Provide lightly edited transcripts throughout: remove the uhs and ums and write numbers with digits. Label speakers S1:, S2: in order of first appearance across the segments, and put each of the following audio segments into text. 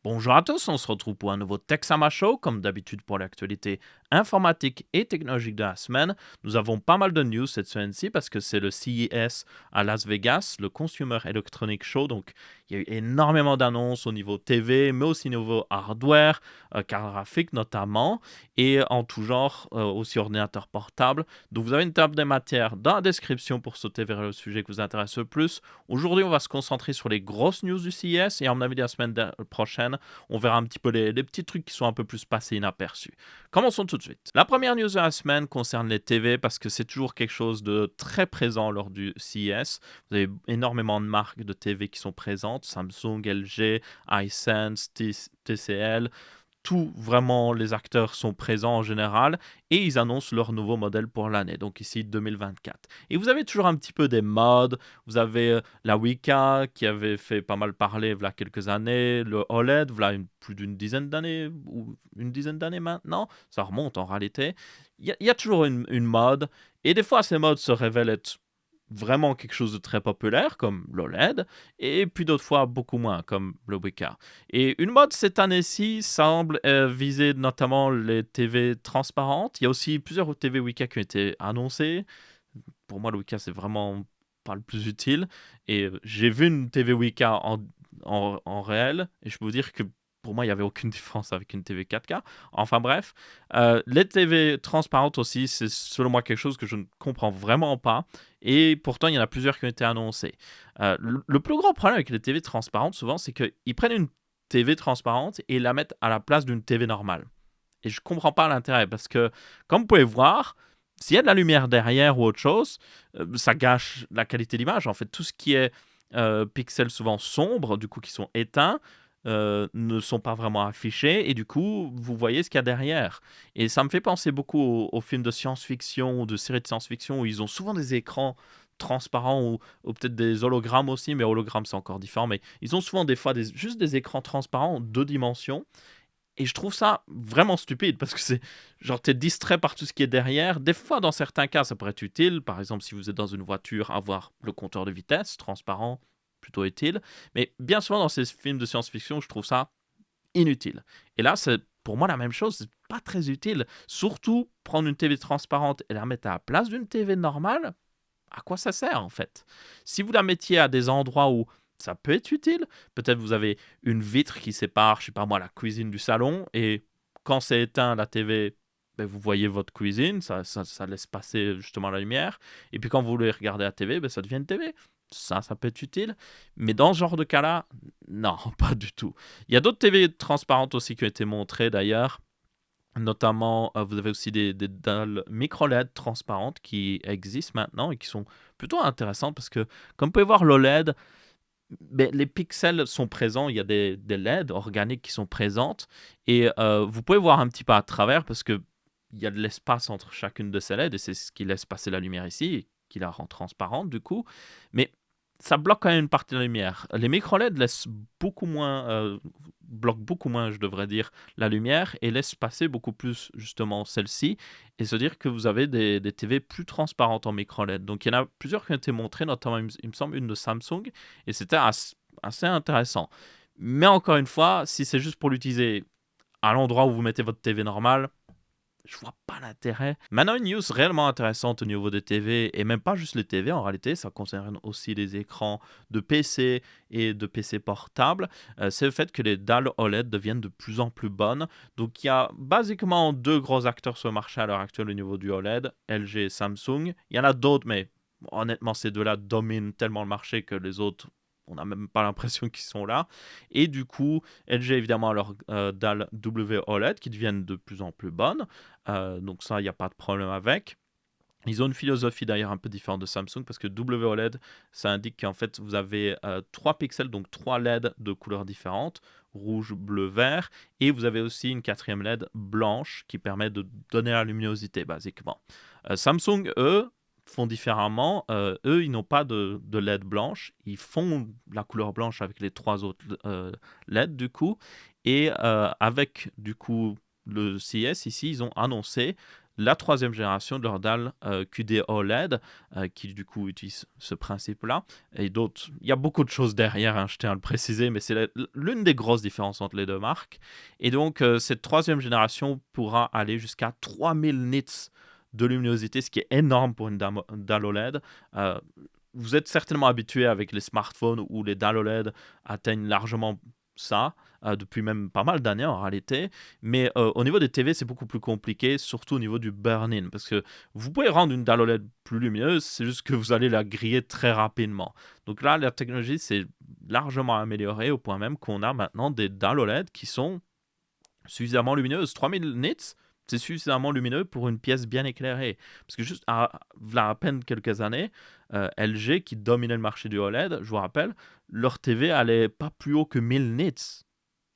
S1: Bonjour à tous, on se retrouve pour un nouveau Texama Show, comme d'habitude pour l'actualité informatique et technologique de la semaine. Nous avons pas mal de news cette semaine-ci parce que c'est le CES à Las Vegas, le Consumer Electronics Show. Donc il y a eu énormément d'annonces au niveau TV, mais aussi au niveau hardware, carte graphique notamment, et en tout genre, aussi ordinateur portable. Donc vous avez une table des matières dans la description pour sauter vers le sujet qui vous intéresse le plus. Aujourd'hui, on va se concentrer sur les grosses news du CES et à mon avis la semaine prochaine, on verra un petit peu les petits trucs qui sont un peu plus passés inaperçus. Commençons tout de suite. La première news de la semaine concerne les TV parce que c'est toujours quelque chose de très présent lors du CES. Vous avez énormément de marques de TV qui sont présentes, Samsung, LG, Hisense, TCL, tout vraiment les acteurs sont présents en général et ils annoncent leur nouveau modèle pour l'année, donc ici 2024. Et vous avez toujours un petit peu des modes, vous avez la Wika qui avait fait pas mal parler il y a quelques années, le OLED, voilà plus d'une dizaine d'années ou une dizaine d'années maintenant, ça remonte en réalité. Il y a toujours une mode et des fois ces modes se révèlent être vraiment quelque chose de très populaire comme l'OLED et puis d'autres fois beaucoup moins comme le Wika. Et une mode cette année-ci semble viser notamment les TV transparentes. Il y a aussi plusieurs TV Wika qui ont été annoncées. Pour moi, le Wika, c'est vraiment pas le plus utile. Et j'ai vu une TV Wika en réel, et je peux vous dire que pour moi, il n'y avait aucune différence avec une TV 4K. Enfin bref, les TV transparentes aussi, c'est selon moi quelque chose que je ne comprends vraiment pas. Et pourtant, il y en a plusieurs qui ont été annoncés. Le plus gros problème avec les TV transparentes, souvent, c'est qu'ils prennent une TV transparente et la mettent à la place d'une TV normale. Et je comprends pas l'intérêt parce que, comme vous pouvez voir, s'il y a de la lumière derrière ou autre chose, ça gâche la qualité d'image. En fait, tout ce qui est pixels souvent sombres, du coup qui sont éteints, ne sont pas vraiment affichés et du coup vous voyez ce qu'il y a derrière. Et ça me fait penser beaucoup aux films de science-fiction ou de séries de science-fiction où ils ont souvent des écrans transparents ou peut-être des hologrammes aussi, mais hologrammes c'est encore différent, mais ils ont souvent des fois juste des écrans transparents en deux dimensions et je trouve ça vraiment stupide parce que c'est genre t'es distrait par tout ce qui est derrière. Des fois, dans certains cas, ça pourrait être utile. Par exemple, si vous êtes dans une voiture, avoir le compteur de vitesse transparent, plutôt utile. Mais bien souvent, dans ces films de science-fiction, je trouve ça inutile. Et là, c'est pour moi la même chose. C'est pas très utile. Surtout, prendre une TV transparente et la mettre à la place d'une TV normale, à quoi ça sert en fait? Si vous la mettiez à des endroits où ça peut être utile, peut-être vous avez une vitre qui sépare, je sais pas moi, la cuisine du salon, et quand c'est éteint la TV, ben, vous voyez votre cuisine, ça laisse passer justement la lumière, et puis quand vous voulez regarder la TV, ben, ça devient une TV. Ça peut être utile, mais dans ce genre de cas-là, non, pas du tout. Il y a d'autres TV transparentes aussi qui ont été montrées d'ailleurs. Notamment, vous avez aussi des dalles micro-LED transparentes qui existent maintenant et qui sont plutôt intéressantes parce que, comme vous pouvez voir, l'OLED, ben, les pixels sont présents, il y a des LED organiques qui sont présentes et vous pouvez voir un petit peu à travers parce qu'il y a de l'espace entre chacune de ces LED et c'est ce qui laisse passer la lumière ici et qui la rend transparente du coup. Mais ça bloque quand même une partie de la lumière. Les micro-LED laissent beaucoup moins, bloquent beaucoup moins, je devrais dire, la lumière et laissent passer beaucoup plus justement celle-ci et se dire que vous avez des TV plus transparentes en micro-LED. Donc il y en a plusieurs qui ont été montrées, notamment il me semble une de Samsung et c'était assez intéressant. Mais encore une fois, si c'est juste pour l'utiliser à l'endroit où vous mettez votre TV normale, je vois pas l'intérêt. Maintenant, une news réellement intéressante au niveau des TV, et même pas juste les TV en réalité, ça concerne aussi les écrans de PC et de PC portables, c'est le fait que les dalles OLED deviennent de plus en plus bonnes. Donc il y a basiquement deux gros acteurs sur le marché à l'heure actuelle au niveau du OLED, LG et Samsung. Il y en a d'autres, mais honnêtement, ces deux-là dominent tellement le marché que les autres, on n'a même pas l'impression qu'ils sont là. Et du coup, LG évidemment a leurs dalles WOLED qui deviennent de plus en plus bonnes. Donc ça, il n'y a pas de problème avec. Ils ont une philosophie d'ailleurs un peu différente de Samsung parce que WOLED, ça indique qu'en fait vous avez 3 pixels, donc 3 LED de couleurs différentes, rouge, bleu, vert, et vous avez aussi une quatrième LED blanche qui permet de donner la luminosité basiquement. Samsung, eux, font différemment. Eux, ils n'ont pas de LED blanche, ils font la couleur blanche avec les 3 autres LED du coup, et avec du coup le CES ici, ils ont annoncé la troisième génération de leur dalle QD OLED, qui du coup utilise ce principe-là. Et d'autres, il y a beaucoup de choses derrière, hein, je tiens à le préciser, mais c'est l'une des grosses différences entre les deux marques. Et donc, cette troisième génération pourra aller jusqu'à 3000 nits de luminosité, ce qui est énorme pour une dalle OLED. Euh, Vous êtes certainement habitué avec les smartphones où les dalles OLED atteignent largement ça, depuis même pas mal d'années en réalité. Mais au niveau des TV, c'est beaucoup plus compliqué, surtout au niveau du burn-in. Parce que vous pouvez rendre une dalle OLED plus lumineuse, c'est juste que vous allez la griller très rapidement. Donc là, la technologie s'est largement améliorée au point même qu'on a maintenant des dalles OLED qui sont suffisamment lumineuse. 3000 nits, c'est suffisamment lumineux pour une pièce bien éclairée. Parce que juste à peine quelques années, LG, qui dominait le marché du OLED, je vous rappelle, leur TV allait pas plus haut que 1000 nits.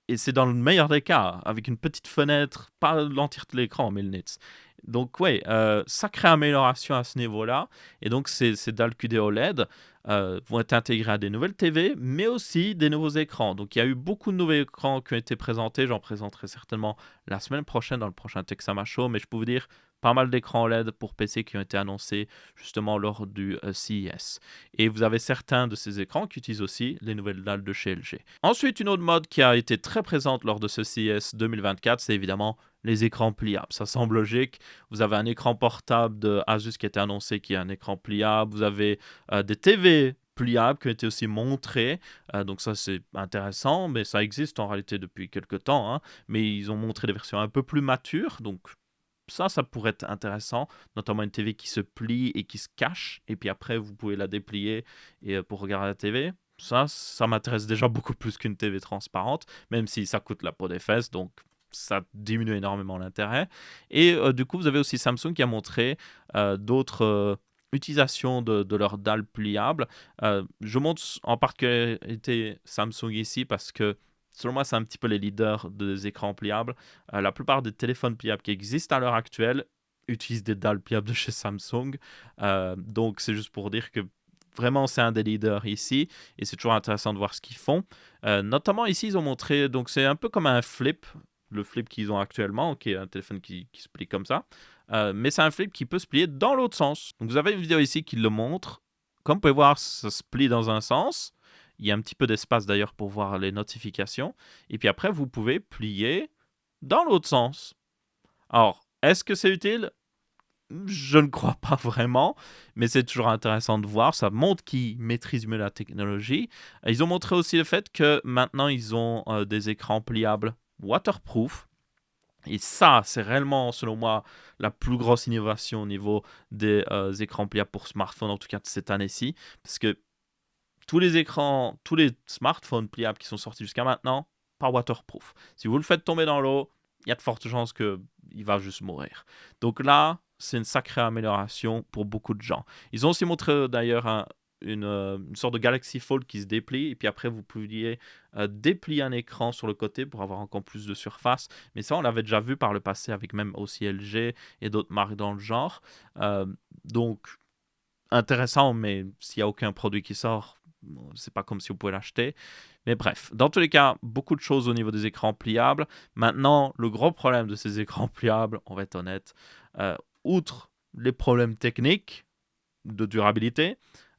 S1: Et c'est dans le meilleur des cas, avec une petite fenêtre, pas l'entièreté de l'écran, 1000 nits. Donc, ouais, sacrée amélioration à ce niveau-là. Et donc, ces dalles QD OLED vont être intégrées à des nouvelles TV, mais aussi des nouveaux écrans. Donc, il y a eu beaucoup de nouveaux écrans qui ont été présentés. J'en présenterai certainement la semaine prochaine dans le prochain Texama Show. Mais je peux vous dire, pas mal d'écrans OLED pour PC qui ont été annoncés justement lors du CES. Et vous avez certains de ces écrans qui utilisent aussi les nouvelles dalles de chez LG. Ensuite, une autre mode qui a été très présente lors de ce CES 2024, c'est évidemment les écrans pliables. Ça semble logique. Vous avez un écran portable de Asus qui a été annoncé qui est un écran pliable. Vous avez des TV pliables qui ont été aussi montrés. Donc ça, c'est intéressant, mais ça existe en réalité depuis quelques temps. Hein. Mais ils ont montré des versions un peu plus matures. Donc ça pourrait être intéressant, notamment une TV qui se plie et qui se cache, et puis après, vous pouvez la déplier et, pour regarder la TV. Ça m'intéresse déjà beaucoup plus qu'une TV transparente, même si ça coûte la peau des fesses, donc ça diminue énormément l'intérêt. Et du coup, vous avez aussi Samsung qui a montré d'autres utilisations de leurs dalles pliables. Je montre en particularité Samsung ici parce que selon moi, c'est un petit peu les leaders des écrans pliables. La plupart des téléphones pliables qui existent à l'heure actuelle utilisent des dalles pliables de chez Samsung. Donc, c'est juste pour dire que vraiment, c'est un des leaders ici. Et c'est toujours intéressant de voir ce qu'ils font. Notamment ici, ils ont montré, donc c'est un peu comme un flip, le flip qu'ils ont actuellement, qui est un téléphone qui se plie comme ça. Mais c'est un flip qui peut se plier dans l'autre sens. Donc, vous avez une vidéo ici qui le montre. Comme vous pouvez voir, ça se plie dans un sens. Il y a un petit peu d'espace d'ailleurs pour voir les notifications. Et puis après, vous pouvez plier dans l'autre sens. Alors, est-ce que c'est utile? Je ne crois pas vraiment, mais c'est toujours intéressant de voir. Ça montre qu'ils maîtrisent mieux la technologie. Ils ont montré aussi le fait que maintenant, ils ont des écrans pliables waterproof. Et ça, c'est réellement, selon moi, la plus grosse innovation au niveau des écrans pliables pour smartphone, en tout cas de cette année-ci. Parce que tous les écrans, tous les smartphones pliables qui sont sortis jusqu'à maintenant, pas waterproof. Si vous le faites tomber dans l'eau, il y a de fortes chances qu'il va juste mourir. Donc là, c'est une sacrée amélioration pour beaucoup de gens. Ils ont aussi montré d'ailleurs une sorte de Galaxy Fold qui se déplie, et puis après vous pouviez déplier un écran sur le côté pour avoir encore plus de surface. Mais ça, on l'avait déjà vu par le passé avec même aussi LG et d'autres marques dans le genre. Donc, intéressant, mais s'il n'y a aucun produit qui sort, c'est pas comme si vous pouvez l'acheter. Mais bref, dans tous les cas, beaucoup de choses au niveau des écrans pliables. Maintenant, le gros problème de ces écrans pliables, on va être honnête, outre les problèmes techniques de durabilité,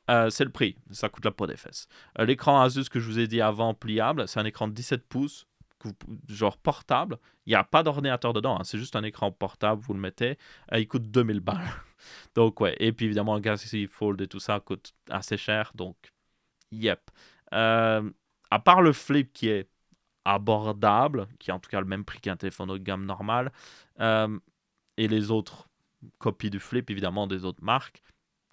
S1: c'est le prix. Ça coûte la peau des fesses. L'écran Asus que je vous ai dit avant pliable, c'est un écran de 17 pouces, genre portable. Il n'y a pas d'ordinateur dedans, hein, c'est juste un écran portable, vous le mettez. Il coûte 2000 balles. Donc ouais, et puis évidemment le Galaxy Fold et tout ça coûte assez cher, donc yep. À part le flip qui est abordable, qui est en tout cas le même prix qu'un téléphone haut de gamme normal, et les autres copies du flip évidemment des autres marques,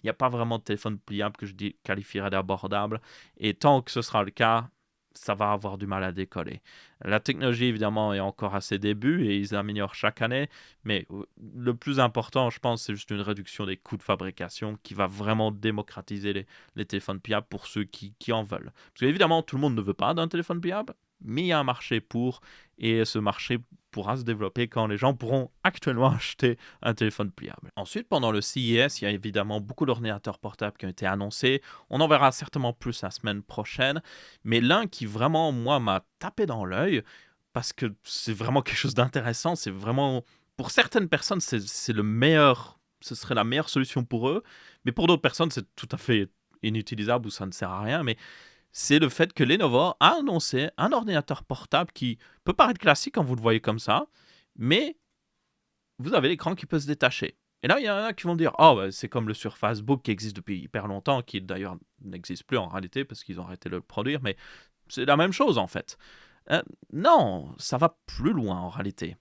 S1: il n'y a pas vraiment de téléphone pliable que je qualifierais d'abordable, et tant que ce sera le cas, ça va avoir du mal à décoller. La technologie, évidemment, est encore à ses débuts et ils améliorent chaque année, mais le plus important, je pense, c'est juste une réduction des coûts de fabrication qui va vraiment démocratiser les téléphones pliables pour ceux qui en veulent. Parce qu'évidemment, tout le monde ne veut pas d'un téléphone pliable, mais il y a un marché pour, et ce marché pourra se développer quand les gens pourront actuellement acheter un téléphone pliable. Ensuite, pendant le CES, il y a évidemment beaucoup d'ordinateurs portables qui ont été annoncés. On en verra certainement plus la semaine prochaine. Mais l'un qui vraiment, moi, m'a tapé dans l'œil, parce que c'est vraiment quelque chose d'intéressant, c'est vraiment pour certaines personnes, c'est le meilleur, ce serait la meilleure solution pour eux, mais pour d'autres personnes, c'est tout à fait inutilisable ou ça ne sert à rien. Mais c'est le fait que Lenovo a annoncé un ordinateur portable qui peut paraître classique quand vous le voyez comme ça, mais vous avez l'écran qui peut se détacher. Et là, il y en a qui vont dire, oh, bah, c'est comme le Surface Book qui existe depuis hyper longtemps, qui d'ailleurs n'existe plus en réalité parce qu'ils ont arrêté de le produire, mais c'est la même chose en fait. Non, ça va plus loin en réalité.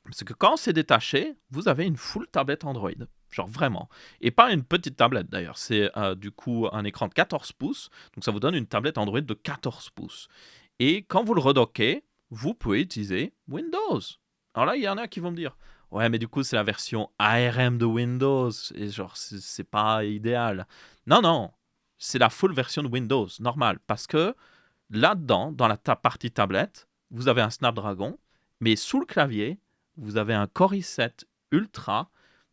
S1: Parce que quand c'est détaché, vous avez une full tablette Android. Genre vraiment. Et pas une petite tablette d'ailleurs. C'est du coup un écran de 14 pouces. Donc ça vous donne une tablette Android de 14 pouces. Et quand vous le redockez, vous pouvez utiliser Windows. Alors là, il y en a qui vont me dire, ouais, mais du coup, c'est la version ARM de Windows. Et genre, c'est pas idéal. Non, non. C'est la full version de Windows, normal. Parce que là-dedans, dans la partie tablette, vous avez un Snapdragon. Mais sous le clavier, vous avez un Core i7 Ultra,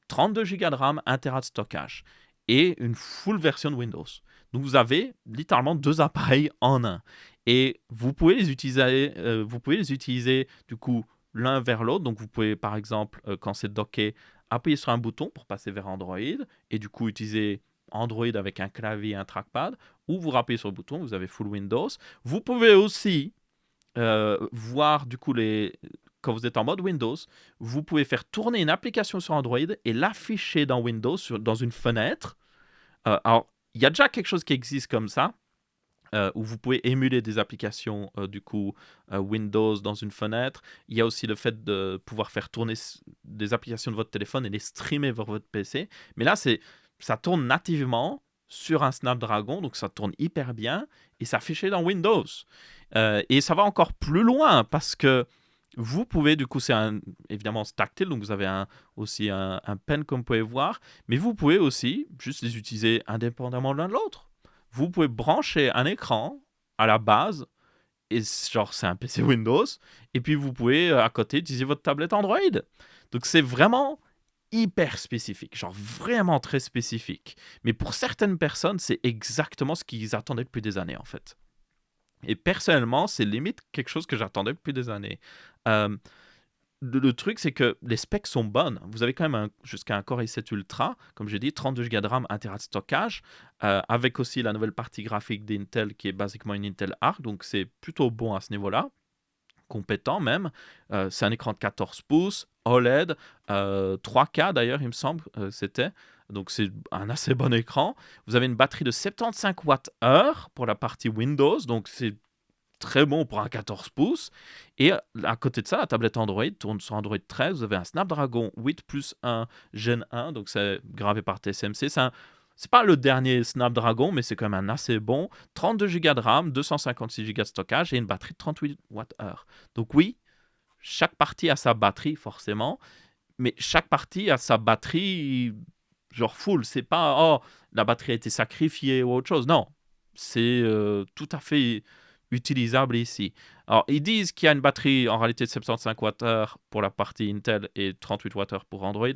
S1: 32 Go de RAM, 1 Tera de stockage et une full version de Windows. Donc vous avez littéralement deux appareils en un. Et vous pouvez les utiliser, du coup l'un vers l'autre. Donc vous pouvez par exemple, quand c'est docké, appuyer sur un bouton pour passer vers Android et du coup utiliser Android avec un clavier et un trackpad, ou vous rappuyez sur le bouton, vous avez full Windows. Vous pouvez aussi voir du coup quand vous êtes en mode Windows, vous pouvez faire tourner une application sur Android et l'afficher dans Windows, dans une fenêtre. Alors, il y a déjà quelque chose qui existe comme ça, où vous pouvez émuler des applications du coup Windows dans une fenêtre. Il y a aussi le fait de pouvoir faire tourner des applications de votre téléphone et les streamer vers votre PC. Mais là, ça tourne nativement sur un Snapdragon, donc ça tourne hyper bien et c'est affiché dans Windows. Et ça va encore plus loin parce que vous pouvez, du coup, évidemment c'est tactile, donc vous avez aussi un pen comme vous pouvez voir, mais vous pouvez aussi juste les utiliser indépendamment l'un de l'autre. Vous pouvez brancher un écran à la base, et genre c'est un PC Windows, et puis vous pouvez à côté utiliser votre tablette Android. Donc c'est vraiment hyper spécifique, genre vraiment très spécifique. Mais pour certaines personnes, c'est exactement ce qu'ils attendaient depuis des années en fait. Et personnellement, c'est limite quelque chose que j'attendais depuis des années. Euh, le truc, c'est que les specs sont bonnes. Vous avez quand même jusqu'à un Core i7 Ultra, comme j'ai dit, 32 Go de RAM, 1 Tera de stockage, avec aussi la nouvelle partie graphique d'Intel qui est basiquement une Intel Arc, donc c'est plutôt bon à ce niveau-là, compétent même. C'est un écran de 14 pouces, OLED, 3K d'ailleurs, il me semble, c'était. Donc c'est un assez bon écran. Vous avez une batterie de 75 Wh pour la partie Windows, donc c'est très bon pour un 14 pouces. Et à côté de ça, la tablette Android tourne sur Android 13. Vous avez un Snapdragon 8 plus 1 Gen 1, donc c'est gravé par TSMC. C'est pas le dernier Snapdragon, mais c'est quand même un assez bon. 32 Go de RAM, 256 Go de stockage et une batterie de 38 Wh. Donc oui, chaque partie a sa batterie forcément, mais chaque partie a sa batterie genre full. C'est pas, oh, la batterie a été sacrifiée ou autre chose. Non, c'est tout à fait utilisable ici. Alors, ils disent qu'il y a une batterie en réalité de 75 Wh pour la partie Intel et 38 Wh pour Android.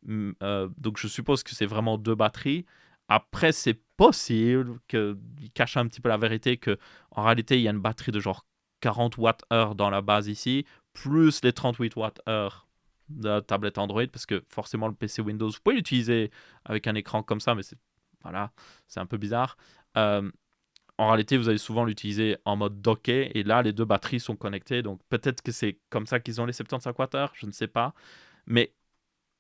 S1: Donc, je suppose que c'est vraiment deux batteries. Après, c'est possible qu'ils cachent un petit peu la vérité que en réalité, il y a une batterie de genre 40 Wh dans la base ici, plus les 38 Wh de la tablette Android, parce que forcément, le PC Windows, vous pouvez l'utiliser avec un écran comme ça, mais voilà, c'est un peu bizarre. En réalité, vous allez souvent l'utiliser en mode docké, et là, les deux batteries sont connectées, donc peut-être que c'est comme ça qu'ils ont les 75 Wh, je ne sais pas. Mais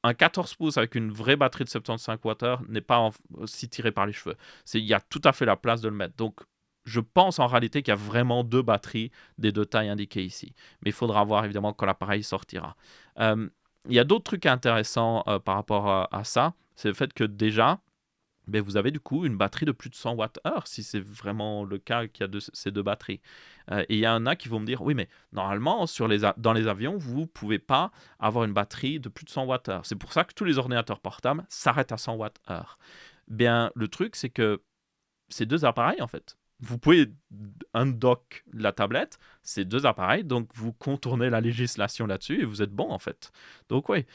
S1: un 14 pouces avec une vraie batterie de 75 Wh n'est pas aussi tiré par les cheveux. Il y a tout à fait la place de le mettre. Donc, je pense en réalité qu'il y a vraiment deux batteries des deux tailles indiquées ici. Mais il faudra voir évidemment quand l'appareil sortira. Il y a d'autres trucs intéressants par rapport à ça. C'est le fait que déjà, ben, vous avez du coup une batterie de plus de 100 Wh, si c'est vraiment le cas qu'il y a ces deux batteries. Et il y en a qui vont me dire, oui, mais normalement, dans les avions, vous ne pouvez pas avoir une batterie de plus de 100 Wh. C'est pour ça que tous les ordinateurs portables s'arrêtent à 100 Wh. Bien, le truc, c'est que c'est deux appareils, en fait. Vous pouvez undock la tablette, c'est deux appareils, donc vous contournez la législation là-dessus et vous êtes bon, en fait. Donc, oui,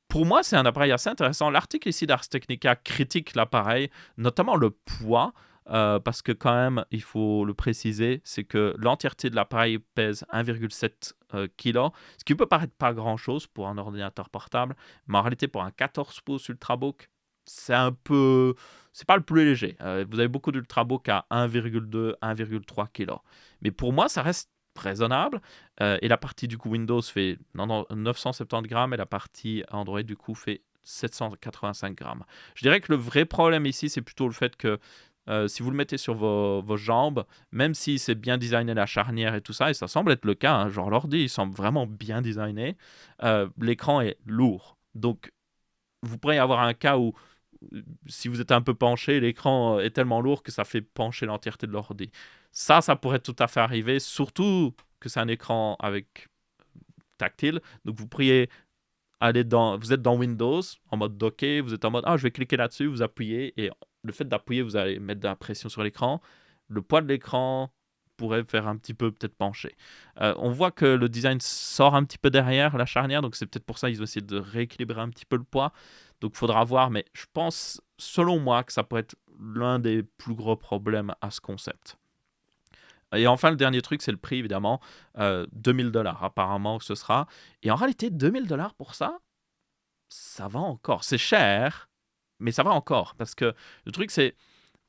S1: pour moi, c'est un appareil assez intéressant. L'article ici d'Ars Technica critique l'appareil, notamment le poids. parce que quand même, il faut le préciser, c'est que l'entièreté de l'appareil pèse 1,7 kg, ce qui peut paraître pas grand-chose pour un ordinateur portable, mais en réalité, pour un 14 pouces Ultrabook, c'est un peu... C'est pas le plus léger. Vous avez beaucoup d'Ultrabook à 1,2, 1,3 kg. Mais pour moi, ça reste raisonnable. Et la partie du coup Windows fait 970 grammes et la partie Android du coup fait 785 grammes. Je dirais que le vrai problème ici, c'est plutôt le fait que si vous le mettez sur vos jambes, même si c'est bien designé la charnière et tout ça, et ça semble être le cas, hein, genre l'ordi, il semble vraiment bien designé, l'écran est lourd. Donc, vous pourrez avoir un cas où, si vous êtes un peu penché, l'écran est tellement lourd que ça fait pencher l'entièreté de l'ordi. Ça pourrait tout à fait arriver, surtout que c'est un écran avec tactile. Donc, vous pourriez vous êtes dans Windows, en mode docké, vous êtes en mode, je vais cliquer là-dessus, vous appuyez, et le fait d'appuyer, vous allez mettre de la pression sur l'écran. Le poids de l'écran pourrait faire un petit peu peut-être pencher. On voit que le design sort un petit peu derrière la charnière, donc c'est peut-être pour ça qu'ils ont essayé de rééquilibrer un petit peu le poids. Donc il faudra voir, mais je pense, selon moi, que ça pourrait être l'un des plus gros problèmes à ce concept. Et enfin, le dernier truc, c'est le prix, évidemment. 2000 $ apparemment, ce sera. Et en réalité, 2000 $ pour ça va encore. C'est cher, mais ça va encore. Parce que le truc, c'est,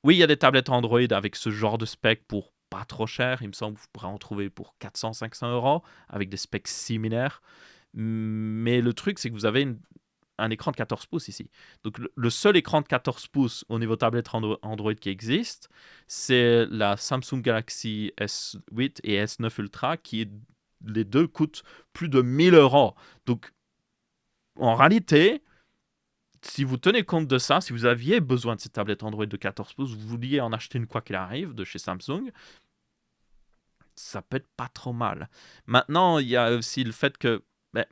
S1: oui, il y a des tablettes Android avec ce genre de spec pour pas trop cher. Il me semble que vous pourrez en trouver pour 400-500 € avec des specs similaires. Mais le truc, c'est que vous avez un écran de 14 pouces ici. Donc le seul écran de 14 pouces au niveau tablette Android qui existe, c'est la Samsung Galaxy S8 et S9 Ultra, les deux coûtent plus de 1000 €. Donc en réalité, si vous tenez compte de ça, si vous aviez besoin de cette tablette Android de 14 pouces, vous vouliez en acheter une quoi qu'il arrive de chez Samsung, ça peut être pas trop mal. Maintenant, il y a aussi le fait que ben,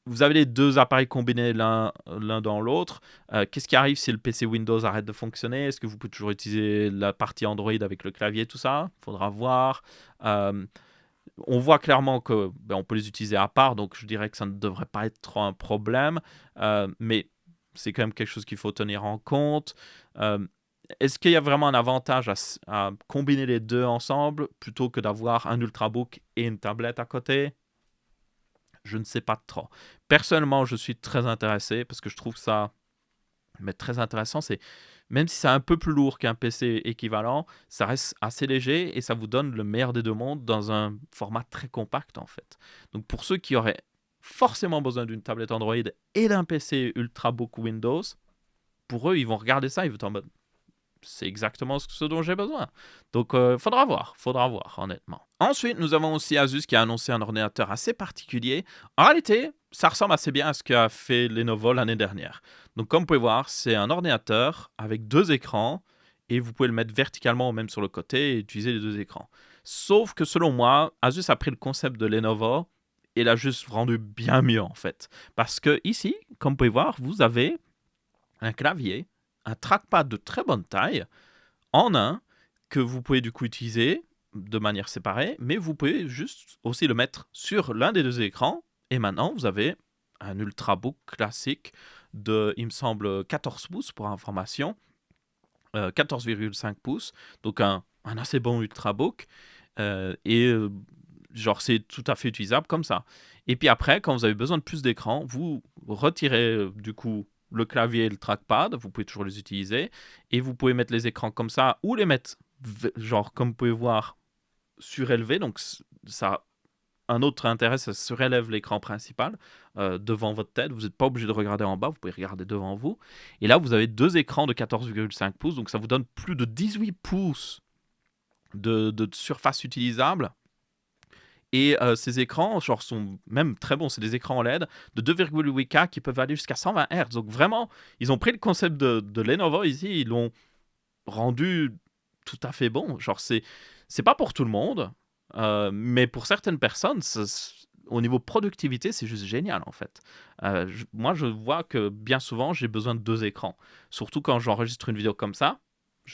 S1: vous avez les deux appareils combinés l'un dans l'autre. Qu'est-ce qui arrive si le PC Windows arrête de fonctionner? Est-ce que vous pouvez toujours utiliser la partie Android avec le clavier, tout ça? Il faudra voir. Euh, on voit clairement que on peut les utiliser à part, donc je dirais que ça ne devrait pas être trop un problème. Mais c'est quand même quelque chose qu'il faut tenir en compte. Euh, Est-ce qu'il y a vraiment un avantage à combiner les deux ensemble plutôt que d'avoir un Ultrabook et une tablette à côté? Je ne sais pas trop. Personnellement, je suis très intéressé parce que je trouve ça très intéressant. C'est même si c'est un peu plus lourd qu'un PC équivalent, ça reste assez léger et ça vous donne le meilleur des deux mondes dans un format très compact en fait. Donc pour ceux qui auraient forcément besoin d'une tablette Android et d'un PC Ultrabook Windows, pour eux, ils vont regarder ça, ils vont être en mode c'est exactement ce dont j'ai besoin. Donc, faudra voir, honnêtement. Ensuite, nous avons aussi Asus qui a annoncé un ordinateur assez particulier. En réalité, ça ressemble assez bien à ce qu'a fait Lenovo l'année dernière. Donc, comme vous pouvez voir, c'est un ordinateur avec deux écrans et vous pouvez le mettre verticalement ou même sur le côté et utiliser les deux écrans. Sauf que selon moi, Asus a pris le concept de Lenovo et l'a juste rendu bien mieux en fait. Parce que ici, comme vous pouvez voir, vous avez un clavier, un trackpad de très bonne taille, en un, que vous pouvez du coup utiliser de manière séparée, mais vous pouvez juste aussi le mettre sur l'un des deux écrans, et maintenant vous avez un Ultrabook classique de, il me semble, 14 pouces pour information, 14,5 pouces, donc un assez bon Ultrabook, genre c'est tout à fait utilisable comme ça. Et puis après, quand vous avez besoin de plus d'écran, vous retirez du coup le clavier et le trackpad, vous pouvez toujours les utiliser, et vous pouvez mettre les écrans comme ça, ou les mettre, genre comme vous pouvez voir, surélevés, donc ça un autre intérêt, ça surélève l'écran principal devant votre tête. Vous n'êtes pas obligé de regarder en bas, vous pouvez regarder devant vous. Et là, vous avez deux écrans de 14,5 pouces, donc ça vous donne plus de 18 pouces de surface utilisable. Et ces écrans genre, sont même très bons. C'est des écrans LED de 2,8K qui peuvent aller jusqu'à 120 Hz. Donc vraiment, ils ont pris le concept de Lenovo ici, ils l'ont rendu tout à fait bon. Genre, c'est pas pour tout le monde, mais pour certaines personnes, au niveau productivité, c'est juste génial en fait. Moi, je vois que bien souvent, j'ai besoin de deux écrans. Surtout quand j'enregistre une vidéo comme ça.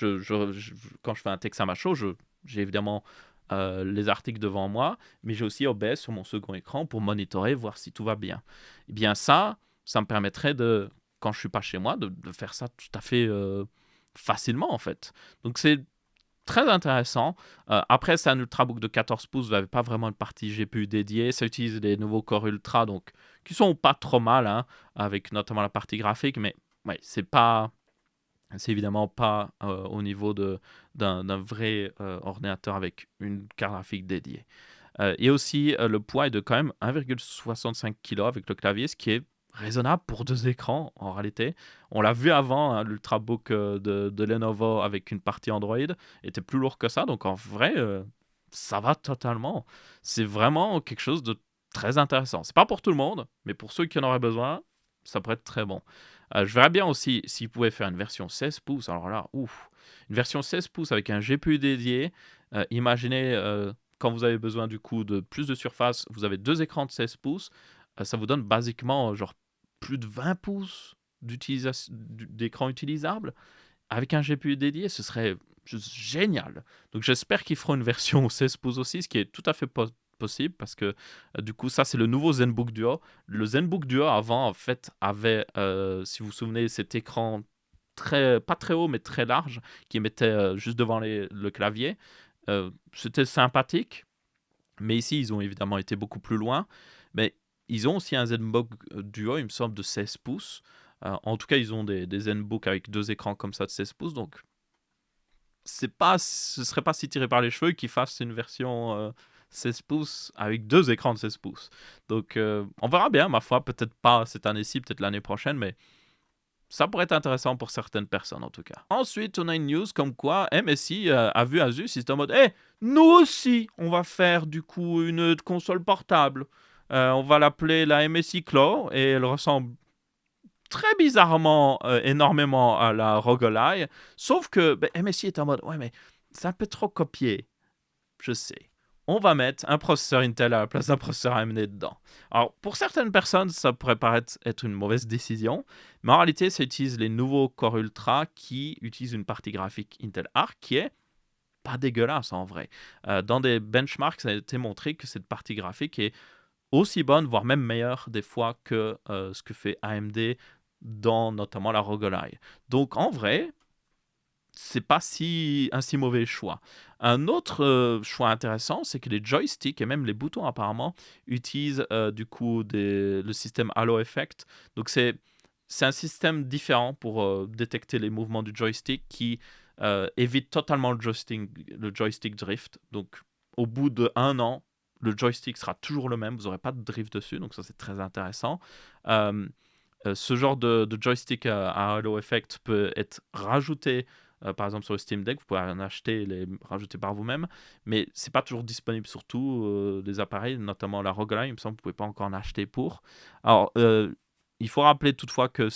S1: Quand je fais un Texama Show, j'ai évidemment les articles devant moi, mais j'ai aussi OBS sur mon second écran pour monitorer, voir si tout va bien. Et bien ça me permettrait de, quand je suis pas chez moi, de faire ça tout à fait facilement en fait. Donc c'est très intéressant. Après, c'est un Ultrabook de 14 pouces, vous n'avez pas vraiment une partie GPU dédiée. Ça utilise les nouveaux Core Ultra, donc qui sont pas trop mal, hein, avec notamment la partie graphique, mais ouais, c'est évidemment pas au niveau d'un vrai ordinateur avec une carte graphique dédiée. Et aussi, le poids est de quand même 1,65 kg avec le clavier, ce qui est raisonnable pour deux écrans en réalité. On l'a vu avant, hein, l'Ultrabook de Lenovo avec une partie Android était plus lourd que ça, donc en vrai, ça va totalement. C'est vraiment quelque chose de très intéressant. C'est pas pour tout le monde, mais pour ceux qui en auraient besoin, ça pourrait être très bon. Je verrais bien aussi s'ils pouvaient faire une version 16 pouces. Alors là, ouf, une version 16 pouces avec un GPU dédié. Imaginez quand vous avez besoin du coup de plus de surface, vous avez deux écrans de 16 pouces. Ça vous donne basiquement genre plus de 20 pouces d'écran utilisable. Avec un GPU dédié, ce serait juste génial. Donc j'espère qu'ils feront une version 16 pouces aussi, ce qui est tout à fait possible parce que du coup ça c'est le nouveau ZenBook Duo. Le ZenBook Duo avant en fait avait, si vous vous souvenez, cet écran pas très haut mais très large qui mettait juste devant le clavier. C'était sympathique, mais ici ils ont évidemment été beaucoup plus loin. Mais ils ont aussi un ZenBook Duo, il me semble, de 16 pouces. En tout cas, ils ont des ZenBook avec deux écrans comme ça de 16 pouces, donc ce serait pas si tiré par les cheveux qu'ils fassent une version 16 pouces avec deux écrans de 16 pouces. Donc on verra bien, ma foi, peut-être pas cette année-ci, peut-être l'année prochaine, mais ça pourrait être intéressant pour certaines personnes en tout cas. Ensuite, on a une news comme quoi MSI a vu Asus, ils étaient en mode hey, nous aussi, on va faire du coup une console portable. On va l'appeler la MSI Claw et elle ressemble très bizarrement énormément à la ROG Ally. Sauf que MSI est en mode ouais, mais c'est un peu trop copié. Je sais. On va mettre un processeur Intel à la place d'un processeur AMD dedans. Alors, pour certaines personnes, ça pourrait paraître être une mauvaise décision, mais en réalité, ça utilise les nouveaux Core Ultra qui utilisent une partie graphique Intel Arc qui est pas dégueulasse en vrai. Dans des benchmarks, ça a été montré que cette partie graphique est aussi bonne, voire même meilleure des fois que ce que fait AMD dans notamment la ROG Ally. Donc en vrai, c'est pas un si mauvais choix. Un autre choix intéressant, c'est que les joysticks et même les boutons apparemment utilisent du coup le système Halo Effect. Donc c'est un système différent pour détecter les mouvements du joystick qui évite totalement le joystick drift. Donc au bout d'un an, le joystick sera toujours le même, vous n'aurez pas de drift dessus, donc ça c'est très intéressant. Euh, Ce genre de joystick à Halo Effect peut être rajouté par exemple sur le Steam Deck, vous pouvez en acheter et les rajouter par vous-même, mais c'est pas toujours disponible sur tous les appareils, notamment la ROG Ally, il me semble que vous pouvez pas encore en acheter pour. Alors, il faut rappeler toutefois que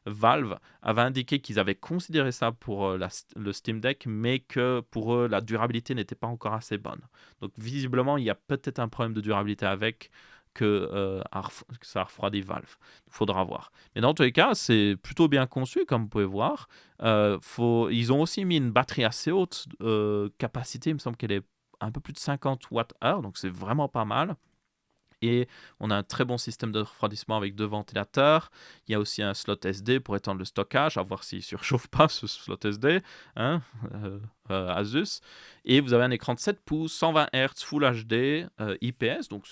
S1: Valve avait indiqué qu'ils avaient considéré ça pour le Steam Deck, mais que pour eux, la durabilité n'était pas encore assez bonne. Donc visiblement, il y a peut-être un problème de durabilité avec que ça refroidit Valve. Il faudra voir. Mais dans tous les cas, c'est plutôt bien conçu, comme vous pouvez voir. Ils ont aussi mis une batterie assez haute capacité. Il me semble qu'elle est un peu plus de 50 Wh, donc c'est vraiment pas mal. Et on a un très bon système de refroidissement avec deux ventilateurs. Il y a aussi un slot SD pour étendre le stockage, à voir s'il ne surchauffe pas ce slot SD, hein, Asus. Et vous avez un écran de 7 pouces, 120 Hz, Full HD, IPS, donc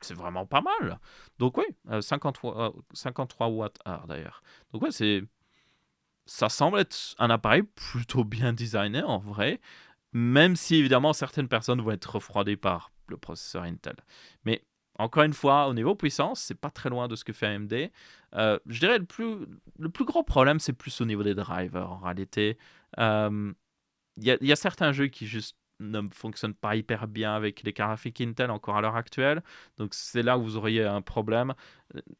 S1: c'est vraiment pas mal. Donc oui, 53 Wh d'ailleurs. Donc ouais, ça semble être un appareil plutôt bien designé en vrai, même si évidemment certaines personnes vont être refroidies par le processeur Intel. Mais encore une fois, au niveau puissance, c'est pas très loin de ce que fait AMD. Je dirais le plus gros problème, c'est plus au niveau des drivers en réalité. Euh, il y a certains jeux qui juste ne fonctionnent pas hyper bien avec les cartes graphiques Intel encore à l'heure actuelle. Donc c'est là où vous auriez un problème.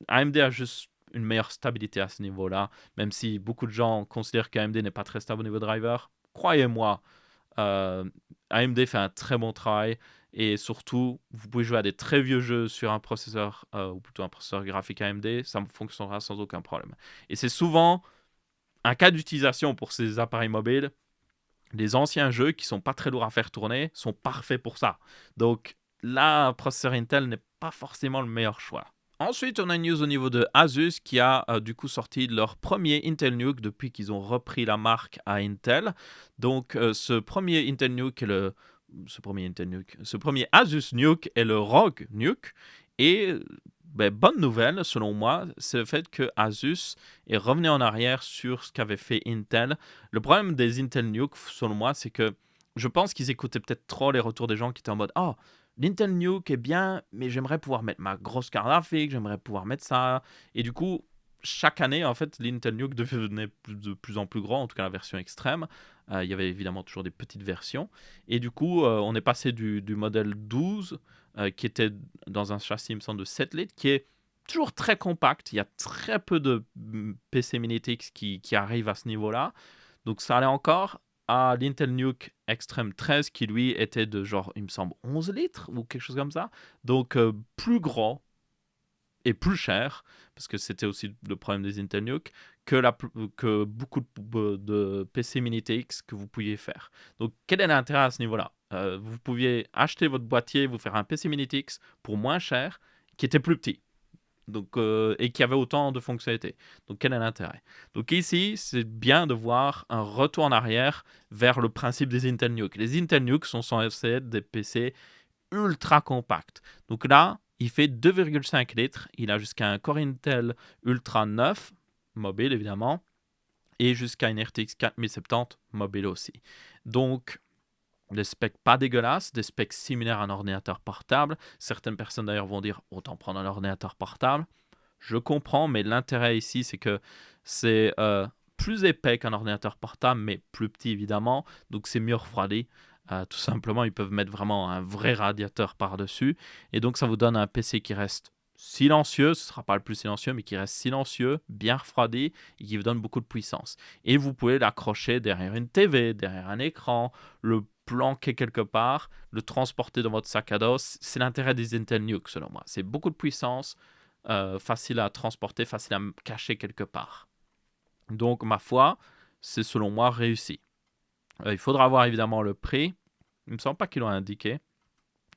S1: AMD a juste une meilleure stabilité à ce niveau-là, même si beaucoup de gens considèrent qu'AMD n'est pas très stable au niveau driver. Croyez-moi, euh, AMD fait un très bon travail et surtout, vous pouvez jouer à des très vieux jeux sur un processeur, ou plutôt un processeur graphique AMD, ça fonctionnera sans aucun problème. Et c'est souvent un cas d'utilisation pour ces appareils mobiles. Les anciens jeux qui sont pas très lourds à faire tourner sont parfaits pour ça. Donc là, un processeur Intel n'est pas forcément le meilleur choix. Ensuite, on a une news au niveau de Asus qui a du coup sorti leur premier Intel Nuke depuis qu'ils ont repris la marque à Intel. Donc, ce premier Intel Nuke est ce premier Asus Nuke est le Rogue Nuke. Et bonne nouvelle, selon moi, c'est le fait que Asus est revenu en arrière sur ce qu'avait fait Intel. Le problème des Intel Nuke, selon moi, c'est que je pense qu'ils écoutaient peut-être trop les retours des gens qui étaient en mode « Oh, l'Intel Nuke est bien, mais j'aimerais pouvoir mettre ma grosse carte graphique, j'aimerais pouvoir mettre ça. » Et du coup, chaque année, en fait, l'Intel Nuke devenait de plus en plus grand, en tout cas la version extrême. Il y avait évidemment toujours des petites versions. Et du coup, on est passé du modèle 12, qui était dans un châssis, il me semble, de 7 litres, qui est toujours très compact. Il y a très peu de PC Minitix qui arrivent à ce niveau-là. Donc ça allait encore à l'Intel Nuke Extreme 13 qui lui était de genre, il me semble, 11 litres ou quelque chose comme ça. Donc plus grand et plus cher, parce que c'était aussi le problème des Intel Nuke, que beaucoup de PC Mini TX que vous pouviez faire. Donc quel est l'intérêt à ce niveau-là? Vous pouviez acheter votre boîtier, vous faire un PC Mini TX pour moins cher, qui était plus petit. Donc, et qui avait autant de fonctionnalités. Donc, quel est l'intérêt? Donc ici, c'est bien de voir un retour en arrière vers le principe des Intel Nuke. Les Intel Nuke sont censés être des PC ultra compacts. Donc là, il fait 2,5 litres. Il a jusqu'à un Core Intel Ultra 9, mobile évidemment, et jusqu'à une RTX 4070, mobile aussi. Donc, des specs pas dégueulasses, des specs similaires à un ordinateur portable. Certaines personnes d'ailleurs vont dire autant prendre un ordinateur portable. Je comprends, mais l'intérêt ici, c'est que c'est plus épais qu'un ordinateur portable, mais plus petit évidemment. Donc c'est mieux refroidi. Tout simplement, ils peuvent mettre vraiment un vrai radiateur par-dessus. Et donc ça vous donne un PC qui reste silencieux, ce ne sera pas le plus silencieux, mais qui reste silencieux, bien refroidi et qui vous donne beaucoup de puissance. Et vous pouvez l'accrocher derrière une TV, derrière un écran, le planquer quelque part, le transporter dans votre sac à dos. C'est l'intérêt des Intel Nuke selon moi. C'est beaucoup de puissance, facile à transporter, facile à cacher quelque part. Donc ma foi, c'est selon moi réussi. Il faudra voir évidemment le prix. Il ne me semble pas qu'ils l'ont indiqué.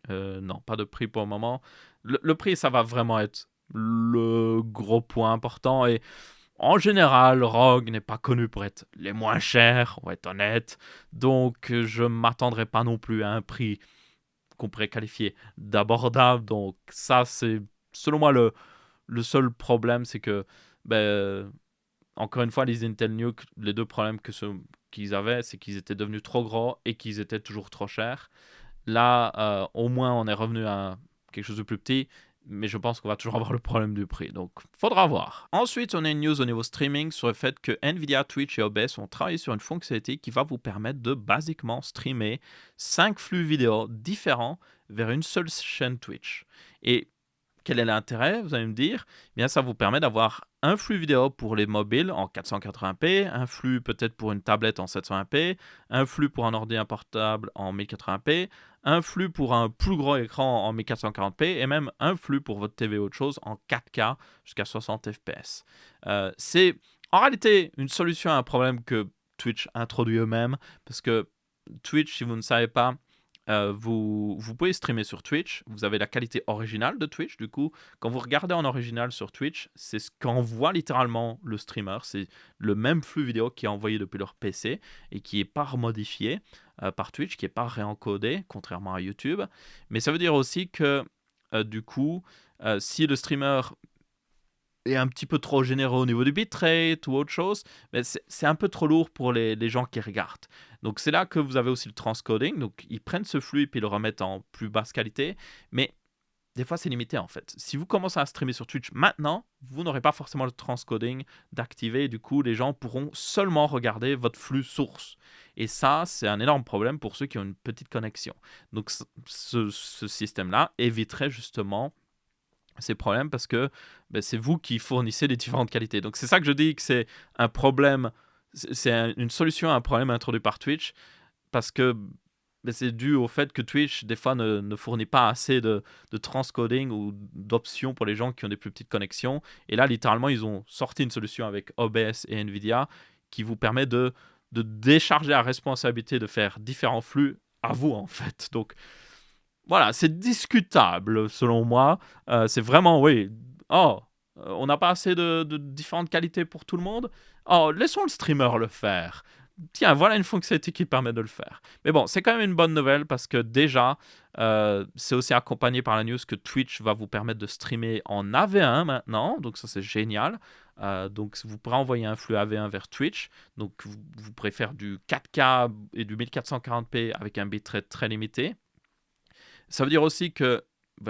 S1: Non, pas de prix pour le moment. Le prix, ça va vraiment être le gros point important. Et en général, Rogue n'est pas connu pour être les moins chers, on va être honnête. Donc, je ne m'attendrai pas non plus à un prix qu'on pourrait qualifier d'abordable. Donc, ça, c'est selon moi le seul problème, c'est que, encore une fois, les Intel Nuke, les deux problèmes qu'ils avaient, c'est qu'ils étaient devenus trop gros et qu'ils étaient toujours trop chers. Là, au moins, on est revenu à quelque chose de plus petit, mais je pense qu'on va toujours avoir le problème du prix. Donc, faudra voir. Ensuite, on a une news au niveau streaming sur le fait que Nvidia, Twitch et OBS ont travaillé sur une fonctionnalité qui va vous permettre de basiquement streamer 5 flux vidéo différents vers une seule chaîne Twitch. Et quel est l'intérêt, vous allez me dire? Eh bien, ça vous permet d'avoir un flux vidéo pour les mobiles en 480p, un flux peut-être pour une tablette en 720p, un flux pour un ordinateur portable en 1080p, un flux pour un plus gros écran en 1440p et même un flux pour votre TV ou autre chose en 4K jusqu'à 60 fps. C'est en réalité une solution à un problème que Twitch introduit eux-mêmes parce que Twitch, si vous ne savez pas, vous pouvez streamer sur Twitch, vous avez la qualité originale de Twitch, du coup, quand vous regardez en original sur Twitch, c'est ce qu'envoie littéralement le streamer, c'est le même flux vidéo qui est envoyé depuis leur PC et qui n'est pas remodifié par Twitch, qui n'est pas réencodé, contrairement à YouTube. Mais ça veut dire aussi que, du coup, si le streamer est un petit peu trop généreux au niveau du bitrate ou autre chose, mais c'est un peu trop lourd pour les gens qui regardent. Donc c'est là que vous avez aussi le transcoding. Donc ils prennent ce flux et puis le remettent en plus basse qualité. Mais des fois c'est limité en fait. Si vous commencez à streamer sur Twitch maintenant, vous n'aurez pas forcément le transcoding d'activer. Et du coup, les gens pourront seulement regarder votre flux source. Et ça, c'est un énorme problème pour ceux qui ont une petite connexion. Donc ce système-là éviterait justement ces problèmes parce que c'est vous qui fournissez les différentes qualités. Donc c'est ça que je dis que c'est un problème, c'est une solution à un problème introduit par Twitch parce que c'est dû au fait que Twitch des fois ne fournit pas assez de transcoding ou d'options pour les gens qui ont des plus petites connexions. Et là littéralement ils ont sorti une solution avec OBS et Nvidia qui vous permet de décharger la responsabilité de faire différents flux à vous en fait. Donc voilà, c'est discutable selon moi. C'est vraiment, oui, Oh, on n'a pas assez de différentes qualités pour tout le monde. Oh, laissons le streamer le faire. Tiens, voilà une fonctionnalité qui permet de le faire. Mais bon, c'est quand même une bonne nouvelle parce que déjà, c'est aussi accompagné par la news que Twitch va vous permettre de streamer en AV1 maintenant. Donc ça, c'est génial. Donc vous pourrez envoyer un flux AV1 vers Twitch. Donc vous pourrez faire du 4K et du 1440p avec un bitrate très limité. Ça veut dire aussi que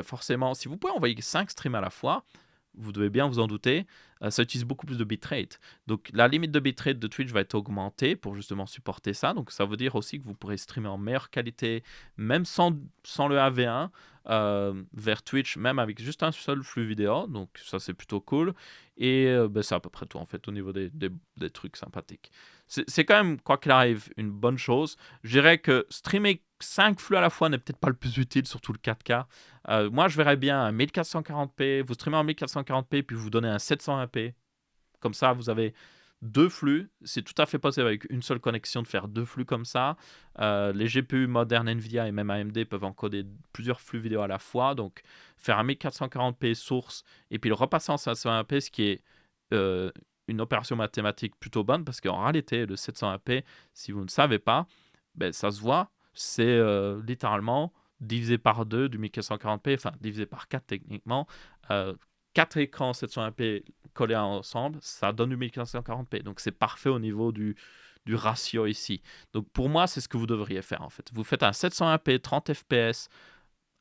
S1: forcément, si vous pouvez envoyer 5 streams à la fois, vous devez bien vous en douter, ça utilise beaucoup plus de bitrate. Donc la limite de bitrate de Twitch va être augmentée pour justement supporter ça. Donc ça veut dire aussi que vous pourrez streamer en meilleure qualité, même sans le AV1, vers Twitch, même avec juste un seul flux vidéo. Donc ça, c'est plutôt cool. Et c'est à peu près tout en fait au niveau des trucs sympathiques. C'est quand même, quoi qu'il arrive, une bonne chose. Je dirais que streamer 5 flux à la fois n'est peut-être pas le plus utile, surtout le 4K. Moi, je verrais bien un 1440p, vous streamez en 1440p, puis vous donnez un 720p. Comme ça, vous avez 2 flux. C'est tout à fait possible avec une seule connexion de faire 2 flux comme ça. Les GPU modernes NVIDIA et même AMD peuvent encoder plusieurs flux vidéo à la fois. Donc, faire un 1440p source et puis le repasser en 720p, ce qui est une opération mathématique plutôt bonne, parce qu'en réalité, le 720p, si vous ne savez pas, ça se voit, c'est littéralement divisé par 2 du 1440p, enfin divisé par 4 techniquement. 4 écrans 720p collés ensemble, ça donne du 1440p. Donc c'est parfait au niveau du ratio ici. Donc pour moi, c'est ce que vous devriez faire en fait. Vous faites un 720p 30 fps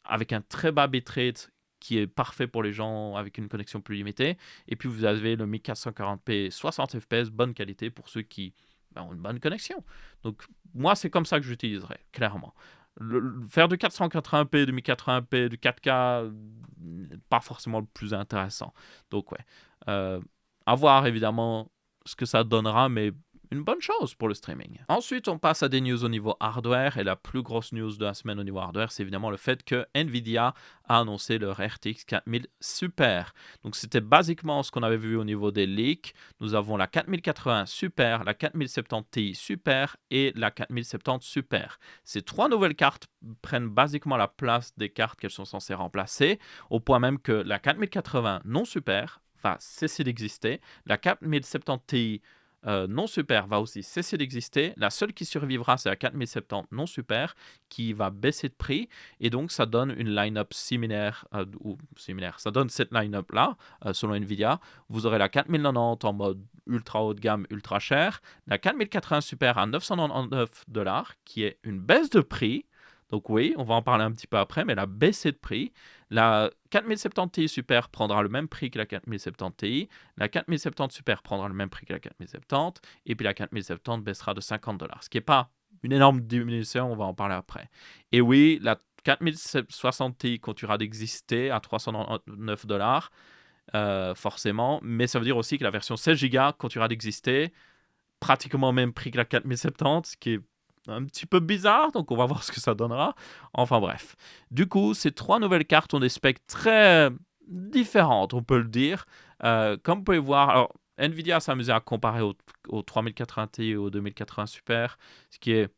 S1: avec un très bas bitrate qui est parfait pour les gens avec une connexion plus limitée. Et puis vous avez le 1440p 60 fps, bonne qualité pour ceux qui ont une bonne connexion. Donc moi, c'est comme ça que j'utiliserais, clairement. Faire du 480p, du 1080p, du 4K, pas forcément le plus intéressant. Donc ouais, à voir évidemment ce que ça donnera, mais une bonne chose pour le streaming. Ensuite, on passe à des news au niveau hardware, et la plus grosse news de la semaine au niveau hardware, c'est évidemment le fait que Nvidia a annoncé leur RTX 4000 Super. Donc c'était basiquement ce qu'on avait vu au niveau des leaks. Nous avons la 4080 Super, la 4070 Ti Super et la 4070 Super. Ces 3 nouvelles cartes prennent basiquement la place des cartes qu'elles sont censées remplacer, au point même que la 4080 non Super va cesser d'exister, la 4070 Ti non super va aussi cesser d'exister. La seule qui survivra, c'est la 4070 non super qui va baisser de prix. Et donc, ça donne une line-up similaire, Ça donne cette line-up là, selon Nvidia. Vous aurez la 4090 en mode ultra haut de gamme, ultra cher. La 4080 super à $999, qui est une baisse de prix. Donc oui, on va en parler un petit peu après, mais elle a baissé de prix. La 4070 Ti Super prendra le même prix que la 4070 Ti. La 4070 Super prendra le même prix que la 4070. Et puis la 4070 baissera de $50. Ce qui n'est pas une énorme diminution, on va en parler après. Et oui, la 4060 Ti continuera d'exister à $399, forcément. Mais ça veut dire aussi que la version 16 Go continuera d'exister, pratiquement au même prix que la 4070, ce qui est un petit peu bizarre, donc on va voir ce que ça donnera. Enfin bref. Du coup, ces 3 nouvelles cartes ont des specs très différentes, on peut le dire. Comme vous pouvez voir, alors Nvidia s'est amusé à comparer au 3080 Ti et au 2080 Super, ce qui est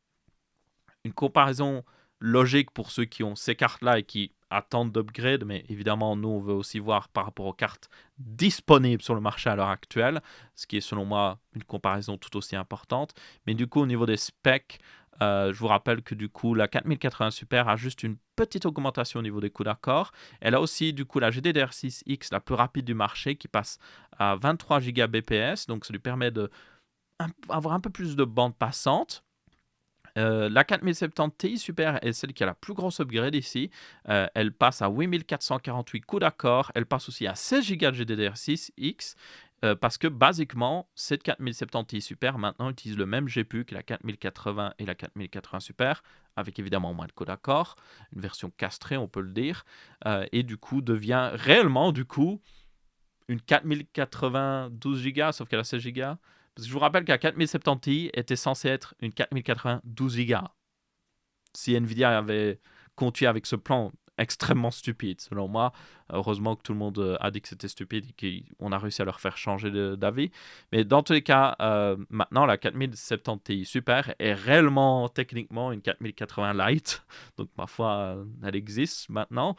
S1: une comparaison logique pour ceux qui ont ces cartes-là et qui attendent d'upgrade, mais évidemment, nous, on veut aussi voir par rapport aux cartes disponibles sur le marché à l'heure actuelle, ce qui est selon moi une comparaison tout aussi importante. Mais du coup, au niveau des specs, je vous rappelle que du coup, la 4080 Super a juste une petite augmentation au niveau des coups d'accord. Elle a aussi du coup la GDDR6X, la plus rapide du marché, qui passe à 23 Gbps, donc ça lui permet d'avoir un peu plus de bande passante. La 4070 Ti Super est celle qui a la plus grosse upgrade ici. Elle passe à 8448 coups d'accord. Elle passe aussi à 16 Go de GDDR6X. Parce que basiquement, cette 4070 Ti Super maintenant utilise le même GPU que la 4080 et la 4080 Super, avec évidemment moins de coups d'accord, une version castrée, on peut le dire, et du coup devient réellement une 4080 12 Go, sauf qu'elle a 16 Go. Parce que je vous rappelle que la 4070 Ti était censée être une 4080 12 Go. Si Nvidia avait continué avec ce plan extrêmement stupide, selon moi, heureusement que tout le monde a dit que c'était stupide et qu'on a réussi à leur faire changer d'avis. Mais dans tous les cas, maintenant, la 4070 Ti Super est réellement, techniquement, une 4080 Lite. Donc, ma foi, elle existe maintenant.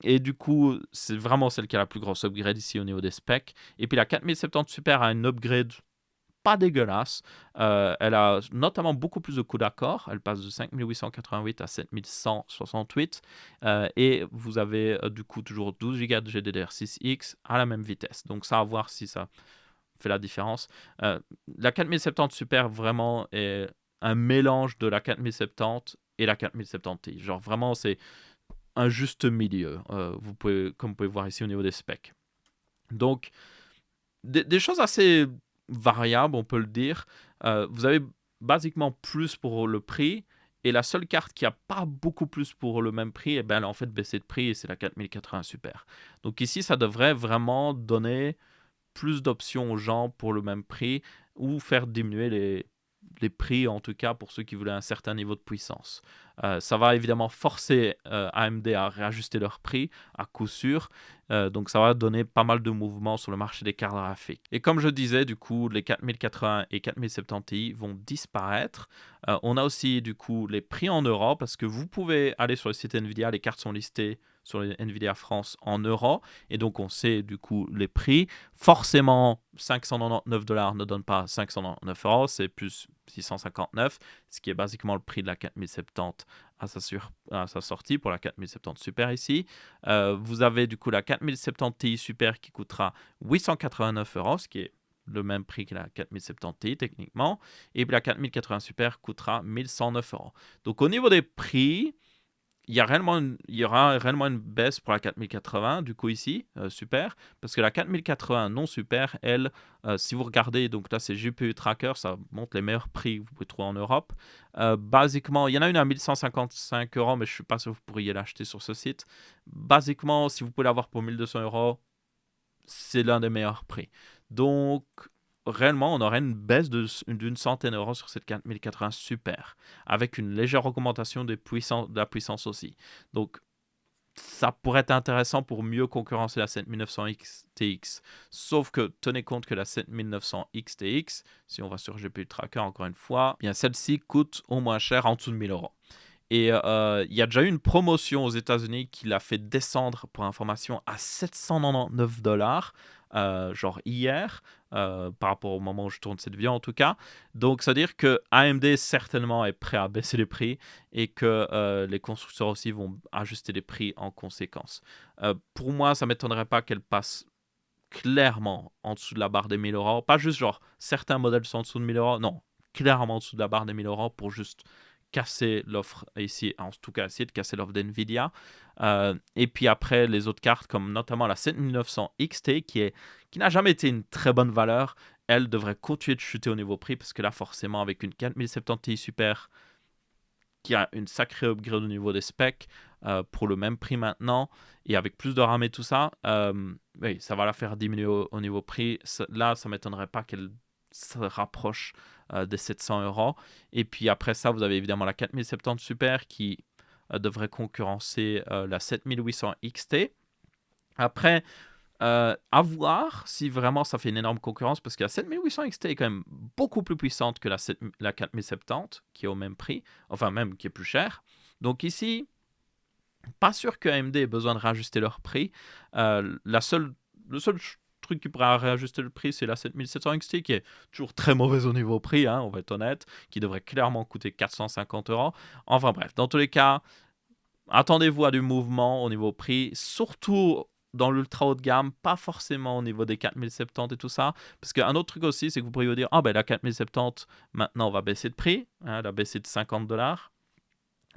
S1: Et du coup, c'est vraiment celle qui a la plus grosse upgrade ici au niveau des specs. Et puis la 4070 Super a une upgrade pas dégueulasse. Elle a notamment beaucoup plus de coups d'accord. Elle passe de 5888 à 7168. Et vous avez du coup toujours 12 Go de GDDR6X à la même vitesse. Donc ça, à voir si ça fait la différence. La 4070 Super vraiment est un mélange de la 4070 et la 4070 Ti. Genre vraiment, c'est un juste milieu, comme vous pouvez voir ici au niveau des specs. Donc, des choses assez variables, on peut le dire. Vous avez basiquement plus pour le prix, et la seule carte qui n'a pas beaucoup plus pour le même prix, elle a en fait baissé de prix, et c'est la 4080 Super. Donc ici, ça devrait vraiment donner plus d'options aux gens pour le même prix, ou faire diminuer les prix, en tout cas pour ceux qui voulaient un certain niveau de puissance. Ça va évidemment forcer AMD à réajuster leur prix à coup sûr. Donc ça va donner pas mal de mouvements sur le marché des cartes graphiques. Et comme je disais, du coup, les 4080 et 4070 Ti vont disparaître. On a aussi du coup les prix en euros, parce que vous pouvez aller sur le site Nvidia, les cartes sont listées sur les Nvidia France en euros, et donc on sait du coup les prix. Forcément, 599 $ ne donne pas 599 €, c'est plus 659, ce qui est basiquement le prix de la 4070 à sa sortie pour la 4070 Super ici. Vous avez du coup la 4070 Ti Super qui coûtera 889 €, ce qui est le même prix que la 4070 Ti techniquement. Et puis la 4080 Super coûtera 1109 €. Donc au niveau des prix, il y aura réellement une baisse pour la 4080, du coup ici, super, parce que la 4080 non super, elle, si vous regardez, donc là c'est GPU Tracker, ça montre les meilleurs prix que vous pouvez trouver en Europe. Basiquement, il y en a une à 1155 €, mais je ne suis pas sûr que vous pourriez l'acheter sur ce site. Basiquement, si vous pouvez l'avoir pour 1200 €, c'est l'un des meilleurs prix. Donc, réellement, on aurait une baisse d'une centaine d'euros sur cette 4080 Super, avec une légère augmentation de la puissance aussi. Donc, ça pourrait être intéressant pour mieux concurrencer la 7900 XTX. Sauf que tenez compte que la 7900 XTX, si on va sur GPU Tracker encore une fois, bien celle-ci coûte au moins cher, en dessous de 1000 €. Et il y a déjà eu une promotion aux États-Unis qui l'a fait descendre, pour information, à 799 $, genre hier, par rapport au moment où je tourne cette vidéo en tout cas. Donc ça veut dire que AMD certainement est prêt à baisser les prix, et que les constructeurs aussi vont ajuster les prix en conséquence. Pour moi, ça ne m'étonnerait pas qu'elle passe clairement en dessous de la barre des 1000 €. Pas juste genre certains modèles sont en dessous de 1000 €, non, clairement en dessous de la barre des 1000 € pour juste casser l'offre ici, en tout cas essayer de casser l'offre d'NVIDIA. Et puis après, les autres cartes, comme notamment la 7900 XT, qui n'a jamais été une très bonne valeur, elle devrait continuer de chuter au niveau prix, parce que là, forcément, avec une 4070 Ti Super qui a une sacrée upgrade au niveau des specs, pour le même prix maintenant, et avec plus de RAM et tout ça, oui, ça va la faire diminuer au niveau prix. Là, ça ne m'étonnerait pas qu'elle se rapproche des 700 €. Et puis après ça, vous avez évidemment la 4070 Super qui devrait concurrencer la 7800 XT. Après, à voir si vraiment ça fait une énorme concurrence, parce que la 7800 XT est quand même beaucoup plus puissante que la 4070, qui est au même prix, enfin même qui est plus cher. Donc ici, pas sûr que AMD ait besoin de réajuster leur prix. Le seul truc qui pourrait réajuster le prix, c'est la 7700 XT, qui est toujours très mauvaise au niveau prix, hein, on va être honnête, qui devrait clairement coûter 450 €. Enfin bref, dans tous les cas, attendez-vous à du mouvement au niveau prix, surtout dans l'ultra haut de gamme, pas forcément au niveau des 4070 et tout ça. Parce qu'un autre truc aussi, c'est que vous pourriez vous dire, ah ben la 4070, maintenant on va baisser de prix, hein, elle a baissé de 50 $.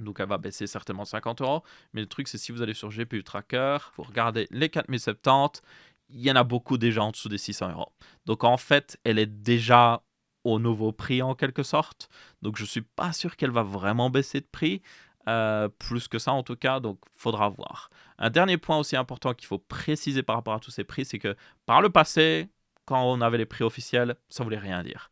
S1: Donc elle va baisser certainement 50 €. Mais le truc, c'est si vous allez sur GPU Tracker, vous regardez les 4070, il y en a beaucoup déjà en dessous des 600 €. Donc en fait, elle est déjà au nouveau prix en quelque sorte. Donc je ne suis pas sûr qu'elle va vraiment baisser de prix. Plus que ça en tout cas, donc faudra voir. Un dernier point aussi important qu'il faut préciser par rapport à tous ces prix, c'est que par le passé, quand on avait les prix officiels, ça voulait rien dire.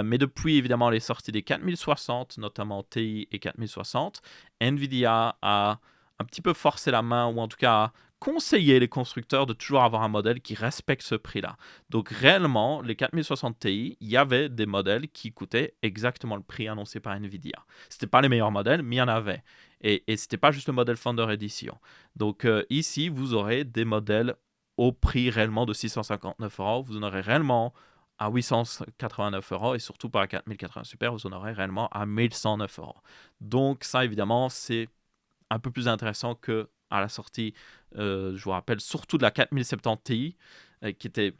S1: Mais depuis évidemment les sorties des 4060, notamment Ti et 4060, Nvidia a un petit peu forcé la main, ou en tout cas a conseillé les constructeurs de toujours avoir un modèle qui respecte ce prix-là. Donc réellement, les 4060 Ti, il y avait des modèles qui coûtaient exactement le prix annoncé par Nvidia. C'était pas les meilleurs modèles, mais il y en avait. Et c'était pas juste le modèle Founder Edition. Donc ici, vous aurez des modèles au prix réellement de 659 euros. Vous en aurez réellement à 889 euros et surtout pour la 4080 Super, vous en aurez réellement à 1109 euros. Donc ça, évidemment, c'est un peu plus intéressant que à la sortie, je vous rappelle, surtout de la 4070 Ti, qui était,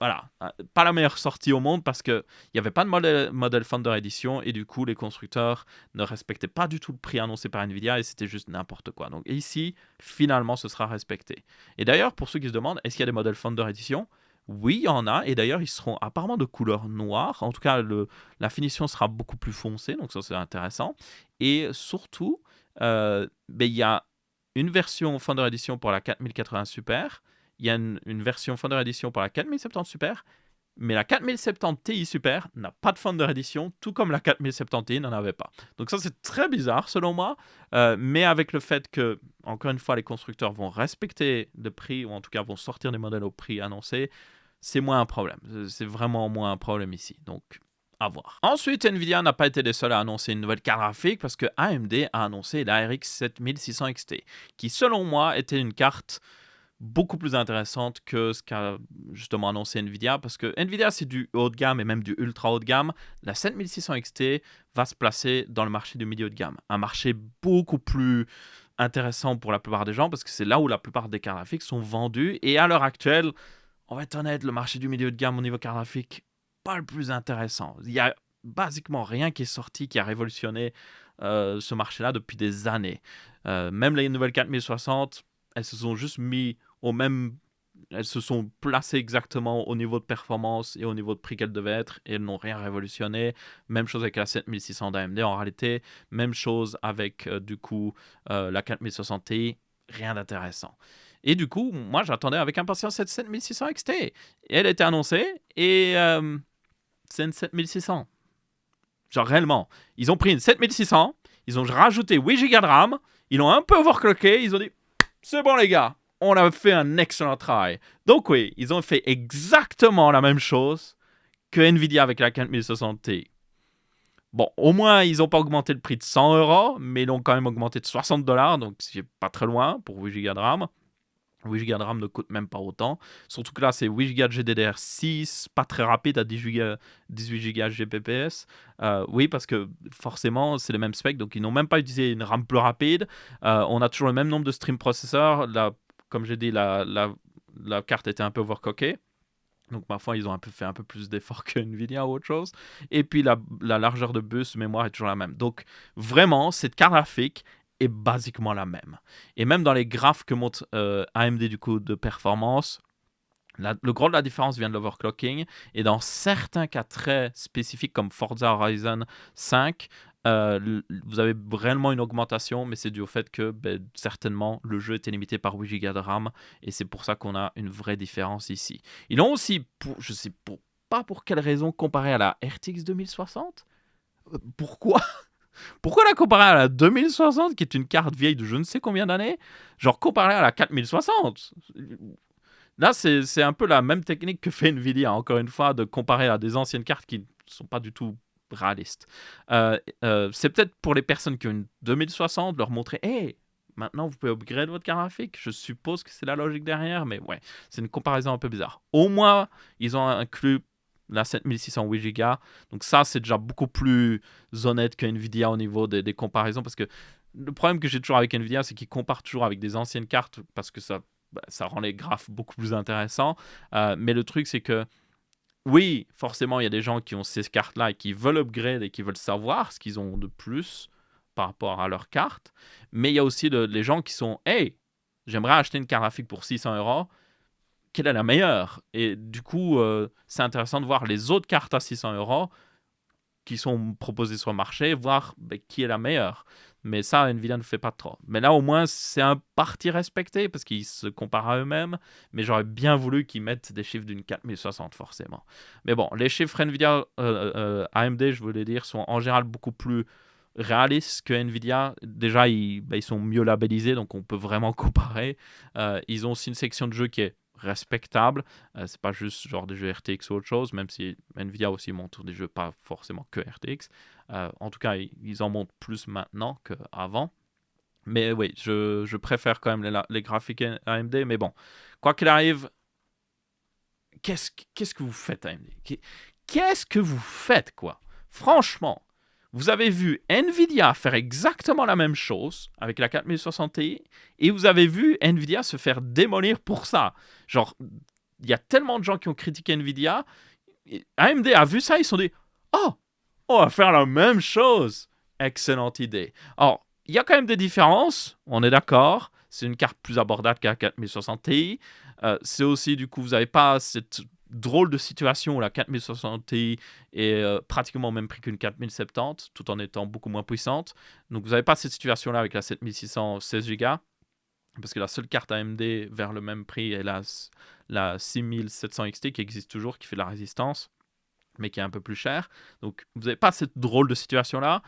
S1: voilà, pas la meilleure sortie au monde parce qu'il n'y avait pas de modèle Founder Edition et du coup, les constructeurs ne respectaient pas du tout le prix annoncé par Nvidia et c'était juste n'importe quoi. Donc ici, finalement, ce sera respecté. Et d'ailleurs, pour ceux qui se demandent, est-ce qu'il y a des modèles Founder Edition? Oui, il y en a, et d'ailleurs, ils seront apparemment de couleur noire. En tout cas, la finition sera beaucoup plus foncée, donc ça, c'est intéressant. Et surtout, il y a une version Founder Edition pour la 4080 Super, il y a une version Founder Edition pour la 4070 Super, mais la 4070 Ti Super n'a pas de Founder Edition, tout comme la 4070 Ti n'en avait pas. Donc ça, c'est très bizarre, selon moi, mais avec le fait que, encore une fois, les constructeurs vont respecter le prix, ou en tout cas vont sortir des modèles au prix annoncé, c'est moins un problème. C'est vraiment moins un problème ici. Donc, à voir. Ensuite, Nvidia n'a pas été les seuls à annoncer une nouvelle carte graphique parce que AMD a annoncé la RX 7600 XT, qui selon moi était une carte beaucoup plus intéressante que ce qu'a justement annoncé Nvidia, parce que Nvidia c'est du haut de gamme et même du ultra haut de gamme. La 7600 XT va se placer dans le marché du milieu de gamme, un marché beaucoup plus intéressant pour la plupart des gens parce que c'est là où la plupart des cartes graphiques sont vendues, et à l'heure actuelle, on va être honnête, le marché du milieu de gamme au niveau carte graphique, pas le plus intéressant. Il y a basiquement rien qui est sorti qui a révolutionné ce marché-là depuis des années. Même les nouvelles 4060, elles se sont juste mis elles se sont placées exactement au niveau de performance et au niveau de prix qu'elles devaient être, et elles n'ont rien révolutionné. Même chose avec la 7600 d'AMD en réalité, même chose avec du coup la 4060 Ti, rien d'intéressant. Et du coup, moi j'attendais avec impatience cette 7600 XT. Et elle était annoncée et c'est une 7600. Genre réellement, ils ont pris une 7600, ils ont rajouté 8 Go de RAM, ils l'ont un peu overclocké, ils ont dit c'est bon les gars, on a fait un excellent travail. Donc oui, ils ont fait exactement la même chose que Nvidia avec la 4060 Ti. Bon, au moins, ils n'ont pas augmenté le prix de 100 euros, mais ils l'ont quand même augmenté de 60 $, donc c'est pas très loin pour 8 Go de RAM. 8 Go de RAM ne coûte même pas autant. Surtout que là, c'est 8 Go de GDDR6, pas très rapide à 18 Go GPPS. Oui, parce que forcément, c'est les mêmes specs, donc ils n'ont même pas utilisé une RAM plus rapide. On a toujours le même nombre de stream processeurs. Là, comme j'ai dit, la carte était un peu overclockée. Donc, ma foi, ils ont fait un peu plus d'efforts que Nvidia ou autre chose. Et puis, la largeur de bus mémoire est toujours la même. Donc, vraiment, cette carte graphique est basiquement la même. Et même dans les graphes que montre AMD du coup de performance, le gros de la différence vient de l'overclocking. Et dans certains cas très spécifiques comme Forza Horizon 5, vous avez réellement une augmentation, mais c'est dû au fait que certainement le jeu était limité par 8 Go de RAM, et c'est pour ça qu'on a une vraie différence ici. Ils l'ont aussi, je sais pas pour quelle raison, comparé à la RTX 2060. Pourquoi Pourquoi la comparer à la 2060, qui est une carte vieille de je ne sais combien d'années, genre comparée à la 4060? Là, c'est un peu la même technique que fait Nvidia, encore une fois, de comparer à des anciennes cartes qui ne sont pas du tout réalistes. C'est peut-être pour les personnes qui ont une 2060, leur montrer, hey, maintenant vous pouvez upgrade votre carte graphique. Je suppose que c'est la logique derrière, mais ouais, c'est une comparaison un peu bizarre. Au moins, ils ont inclus la 7608 Go. Donc ça, c'est déjà beaucoup plus honnête que Nvidia au niveau des comparaisons, parce que le problème que j'ai toujours avec Nvidia, c'est qu'ils comparent toujours avec des anciennes cartes, parce que ça rend les graphes beaucoup plus intéressants. Mais le truc, c'est que oui, forcément, il y a des gens qui ont ces cartes-là et qui veulent upgrade et qui veulent savoir ce qu'ils ont de plus par rapport à leur carte. Mais il y a aussi les gens qui sont « Hey, j'aimerais acheter une carte graphique pour 600 euros. Quelle est la meilleure ?» Et du coup, c'est intéressant de voir les autres cartes à 600 euros qui sont proposées sur le marché, voir qui est la meilleure. Mais ça, Nvidia ne fait pas trop. Mais là, au moins, c'est un parti respecté parce qu'ils se comparent à eux-mêmes. Mais j'aurais bien voulu qu'ils mettent des chiffres d'une 4060, forcément. Mais bon, les chiffres Nvidia AMD, je voulais dire, sont en général beaucoup plus réalistes que Nvidia. Déjà, ils sont mieux labellisés, donc on peut vraiment comparer. Ils ont aussi une section de jeux qui est respectable. C'est pas juste genre des jeux RTX ou autre chose, même si Nvidia aussi montre des jeux pas forcément que RTX. En tout cas, ils en montrent plus maintenant qu'avant. Mais oui, je préfère quand même les graphiques AMD. Mais bon, quoi qu'il arrive, qu'est-ce que vous faites, AMD? Qu'est-ce que vous faites, quoi? Franchement, vous avez vu Nvidia faire exactement la même chose avec la 4060 Ti et vous avez vu Nvidia se faire démolir pour ça. Genre, il y a tellement de gens qui ont critiqué Nvidia. AMD a vu ça, ils se sont dit oh, on va faire la même chose. Excellente idée. Alors, il y a quand même des différences, on est d'accord. C'est une carte plus abordable qu'à 4060 Ti. C'est aussi, du coup, vous n'avez pas cette drôle de situation où la 4060 Ti est pratiquement au même prix qu'une 4070, tout en étant beaucoup moins puissante. Donc, vous n'avez pas cette situation-là avec la 7600 16 Go, parce que la seule carte AMD vers le même prix est la 6700 XT qui existe toujours, qui fait de la résistance, mais qui est un peu plus chère. Donc, vous n'avez pas cette drôle de situation-là.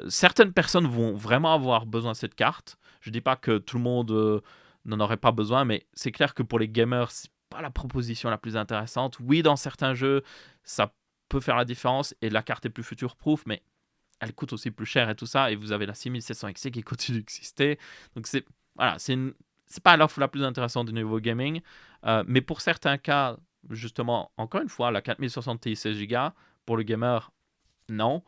S1: Certaines personnes vont vraiment avoir besoin de cette carte. Je ne dis pas que tout le monde n'en aurait pas besoin, mais c'est clair que pour les gamers, c'est pas la proposition la plus intéressante. Oui, dans certains jeux, ça peut faire la différence et la carte est plus future-proof, mais elle coûte aussi plus cher et tout ça. Et vous avez la 6700 XT qui continue d'exister. Donc, voilà, c'est pas l'offre la plus intéressante du niveau gaming. Mais pour certains cas, justement, encore une fois, la 4060 Ti 16 Go, pour le gamer, non.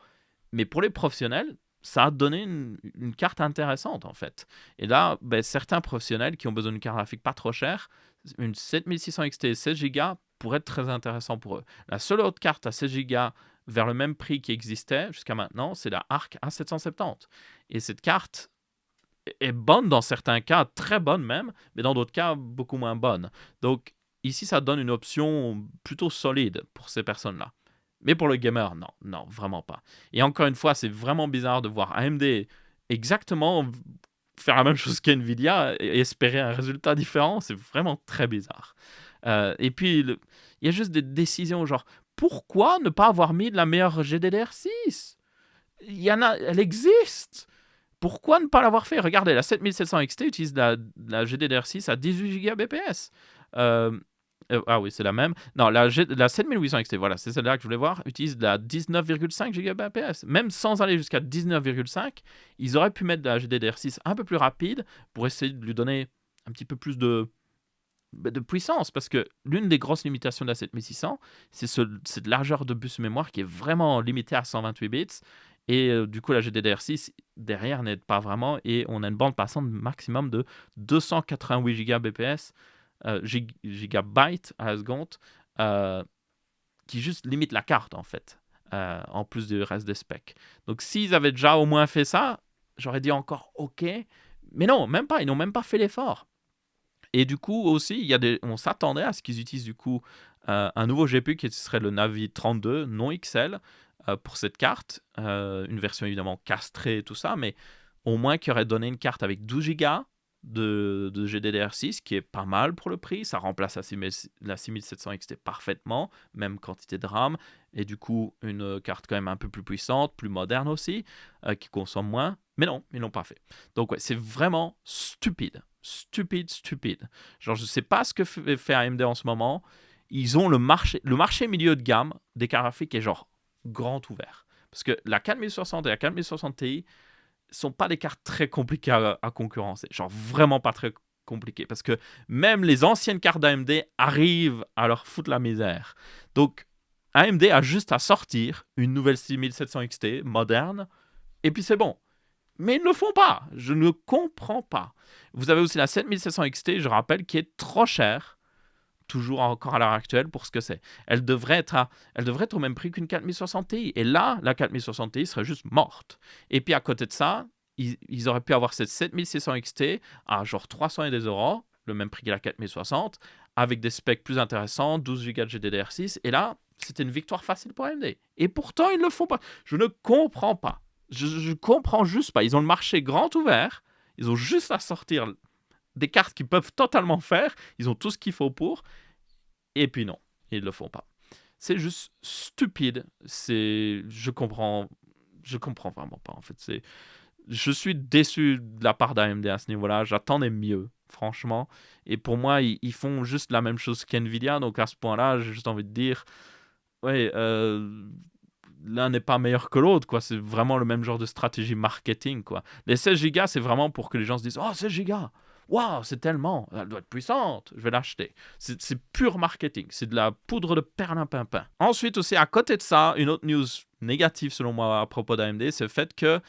S1: Mais pour les professionnels, ça a donné une carte intéressante, en fait. Et là, certains professionnels qui ont besoin d'une carte graphique pas trop chère, une 7600 XT 16 Go pourrait être très intéressant pour eux. La seule autre carte à 16 Go vers le même prix qui existait jusqu'à maintenant, c'est la Arc A770. Et cette carte est bonne dans certains cas, très bonne même, mais dans d'autres cas, beaucoup moins bonne. Donc, ici, ça donne une option plutôt solide pour ces personnes-là. Mais pour le gamer, non, non, vraiment pas. Et encore une fois, c'est vraiment bizarre de voir AMD exactement faire la même chose qu'NVIDIA et espérer un résultat différent. C'est vraiment très bizarre. Et puis, il y a juste des décisions genre, pourquoi ne pas avoir mis de la meilleure GDDR6? Il y en a, elle existe. Pourquoi ne pas l'avoir fait? Regardez, la 7700 XT utilise la GDDR6 à 18 Gbps. Ah oui, c'est la même. Non, la 7800 XT, voilà, c'est celle-là que je voulais voir, utilise la 19,5 Gbps. Même sans aller jusqu'à 19,5, ils auraient pu mettre de la GDDR6 un peu plus rapide pour essayer de lui donner un petit peu plus de puissance. Parce que l'une des grosses limitations de la 7600, c'est cette largeur de bus mémoire qui est vraiment limitée à 128 bits. Et du coup, la GDDR6 derrière n'aide pas vraiment. Et on a une bande passante maximum de 288 Gbps, gigabytes à la seconde, qui juste limite la carte en fait, en plus du reste des specs. Donc s'ils avaient déjà au moins fait ça, j'aurais dit encore ok. Mais non, même pas. Ils n'ont même pas fait l'effort. Et du coup aussi, on s'attendait à ce qu'ils utilisent du coup un nouveau GPU qui serait le Navi 32 non XL pour cette carte. Une version évidemment castrée et tout ça, mais au moins qui aurait donné une carte avec 12 Go de GDDR6, qui est pas mal pour le prix. Ça remplace la 6700 XT parfaitement, même quantité de RAM. Et du coup, une carte quand même un peu plus puissante, plus moderne aussi, qui consomme moins. Mais non, ils l'ont pas fait. Donc ouais, c'est vraiment stupide. Stupide. Genre, je sais pas ce que fait AMD en ce moment. Ils ont le marché milieu de gamme des cartes graphiques est genre grand ouvert. Parce que la 4060 et la 4060 Ti sont pas des cartes très compliquées à concurrencer. Genre vraiment pas très compliquées. Parce que même les anciennes cartes d'AMD arrivent à leur foutre la misère. Donc AMD a juste à sortir une nouvelle 6700 XT moderne. Et puis c'est bon. Mais ils ne le font pas. Je ne comprends pas. Vous avez aussi la 7700 XT, je rappelle, qui est trop chère, toujours encore à l'heure actuelle, pour ce que c'est. Elle devrait être au même prix qu'une 4060 Ti. Et là, la 4060 Ti serait juste morte. Et puis à côté de ça, ils auraient pu avoir cette 7600 XT à genre 300 et des euros, le même prix que la 4060, avec des specs plus intéressants, 12 Go de GDDR6. Et là, c'était une victoire facile pour AMD. Et pourtant, ils ne le font pas. Je ne comprends pas. Je comprends juste pas. Ils ont le marché grand ouvert. Ils ont juste à sortir des cartes qu'ils peuvent totalement faire. Ils ont tout ce qu'il faut pour. Et puis non, ils ne le font pas. C'est juste stupide. Je comprends je comprends vraiment pas, en fait. Je suis déçu de la part d'AMD à ce niveau-là. J'attendais mieux, franchement. Et pour moi, ils font juste la même chose qu'NVIDIA. Donc à ce point-là, j'ai juste envie de dire, ouais, l'un n'est pas meilleur que l'autre, quoi. C'est vraiment le même genre de stratégie marketing, quoi. Les 16 Go, c'est vraiment pour que les gens se disent, oh, 16 Go, waouh, c'est tellement, elle doit être puissante, je vais l'acheter. C'est pur marketing, c'est de la poudre de perlimpinpin. Ensuite aussi, à côté de ça, une autre news négative selon moi à propos d'AMD, c'est le fait que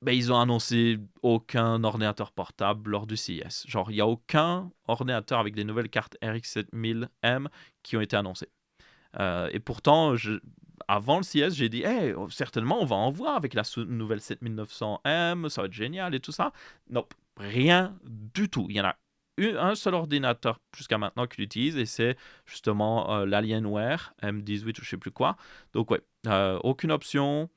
S1: ils ont annoncé aucun ordinateur portable lors du CES. Genre, il n'y a aucun ordinateur avec des nouvelles cartes RX 7000M qui ont été annoncées. Et pourtant, avant le CES, j'ai dit, hey, certainement, on va en voir avec la nouvelle 7900M, ça va être génial et tout ça. Non, rien du tout. Il y en a un seul ordinateur jusqu'à maintenant qui l'utilise et c'est justement l'Alienware M18 ou je sais plus quoi. Donc, ouais, aucune option.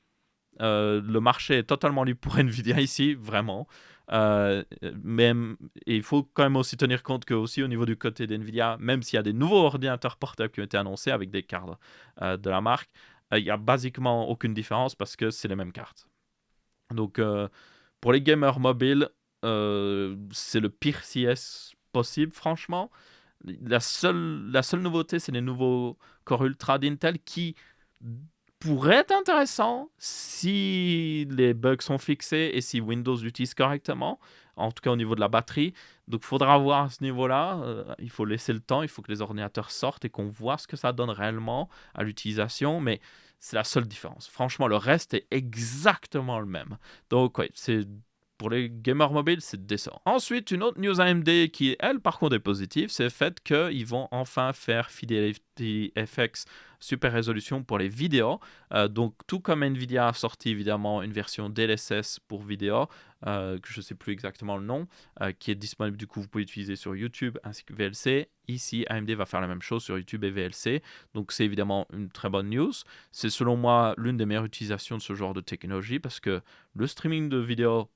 S1: Le marché est totalement libre pour Nvidia ici, vraiment. Même, et il faut quand même aussi tenir compte que aussi au niveau du côté d'Nvidia, même s'il y a des nouveaux ordinateurs portables qui ont été annoncés avec des cartes de la marque, il n'y a basiquement aucune différence parce que c'est les mêmes cartes. Donc pour les gamers mobiles, c'est le pire CS possible, franchement. La seule nouveauté, c'est les nouveaux Core Ultra d'Intel qui pourrait être intéressant si les bugs sont fixés et si Windows l'utilise correctement, en tout cas au niveau de la batterie. Donc il faudra voir à ce niveau-là, il faut laisser le temps, il faut que les ordinateurs sortent et qu'on voit ce que ça donne réellement à l'utilisation, mais c'est la seule différence. Franchement, le reste est exactement le même. Donc oui, pour les gamers mobiles, c'est décent. Ensuite, une autre news AMD qui, elle, par contre, est positive, c'est le fait qu'ils vont enfin faire Fidelity FX super résolution pour les vidéos. Donc, tout comme Nvidia a sorti évidemment une version DLSS pour vidéo, que je ne sais plus exactement le nom, qui est disponible, du coup, vous pouvez l'utiliser sur YouTube ainsi que VLC. Ici, AMD va faire la même chose sur YouTube et VLC. Donc, c'est évidemment une très bonne news. C'est selon moi l'une des meilleures utilisations de ce genre de technologie parce que le streaming de vidéos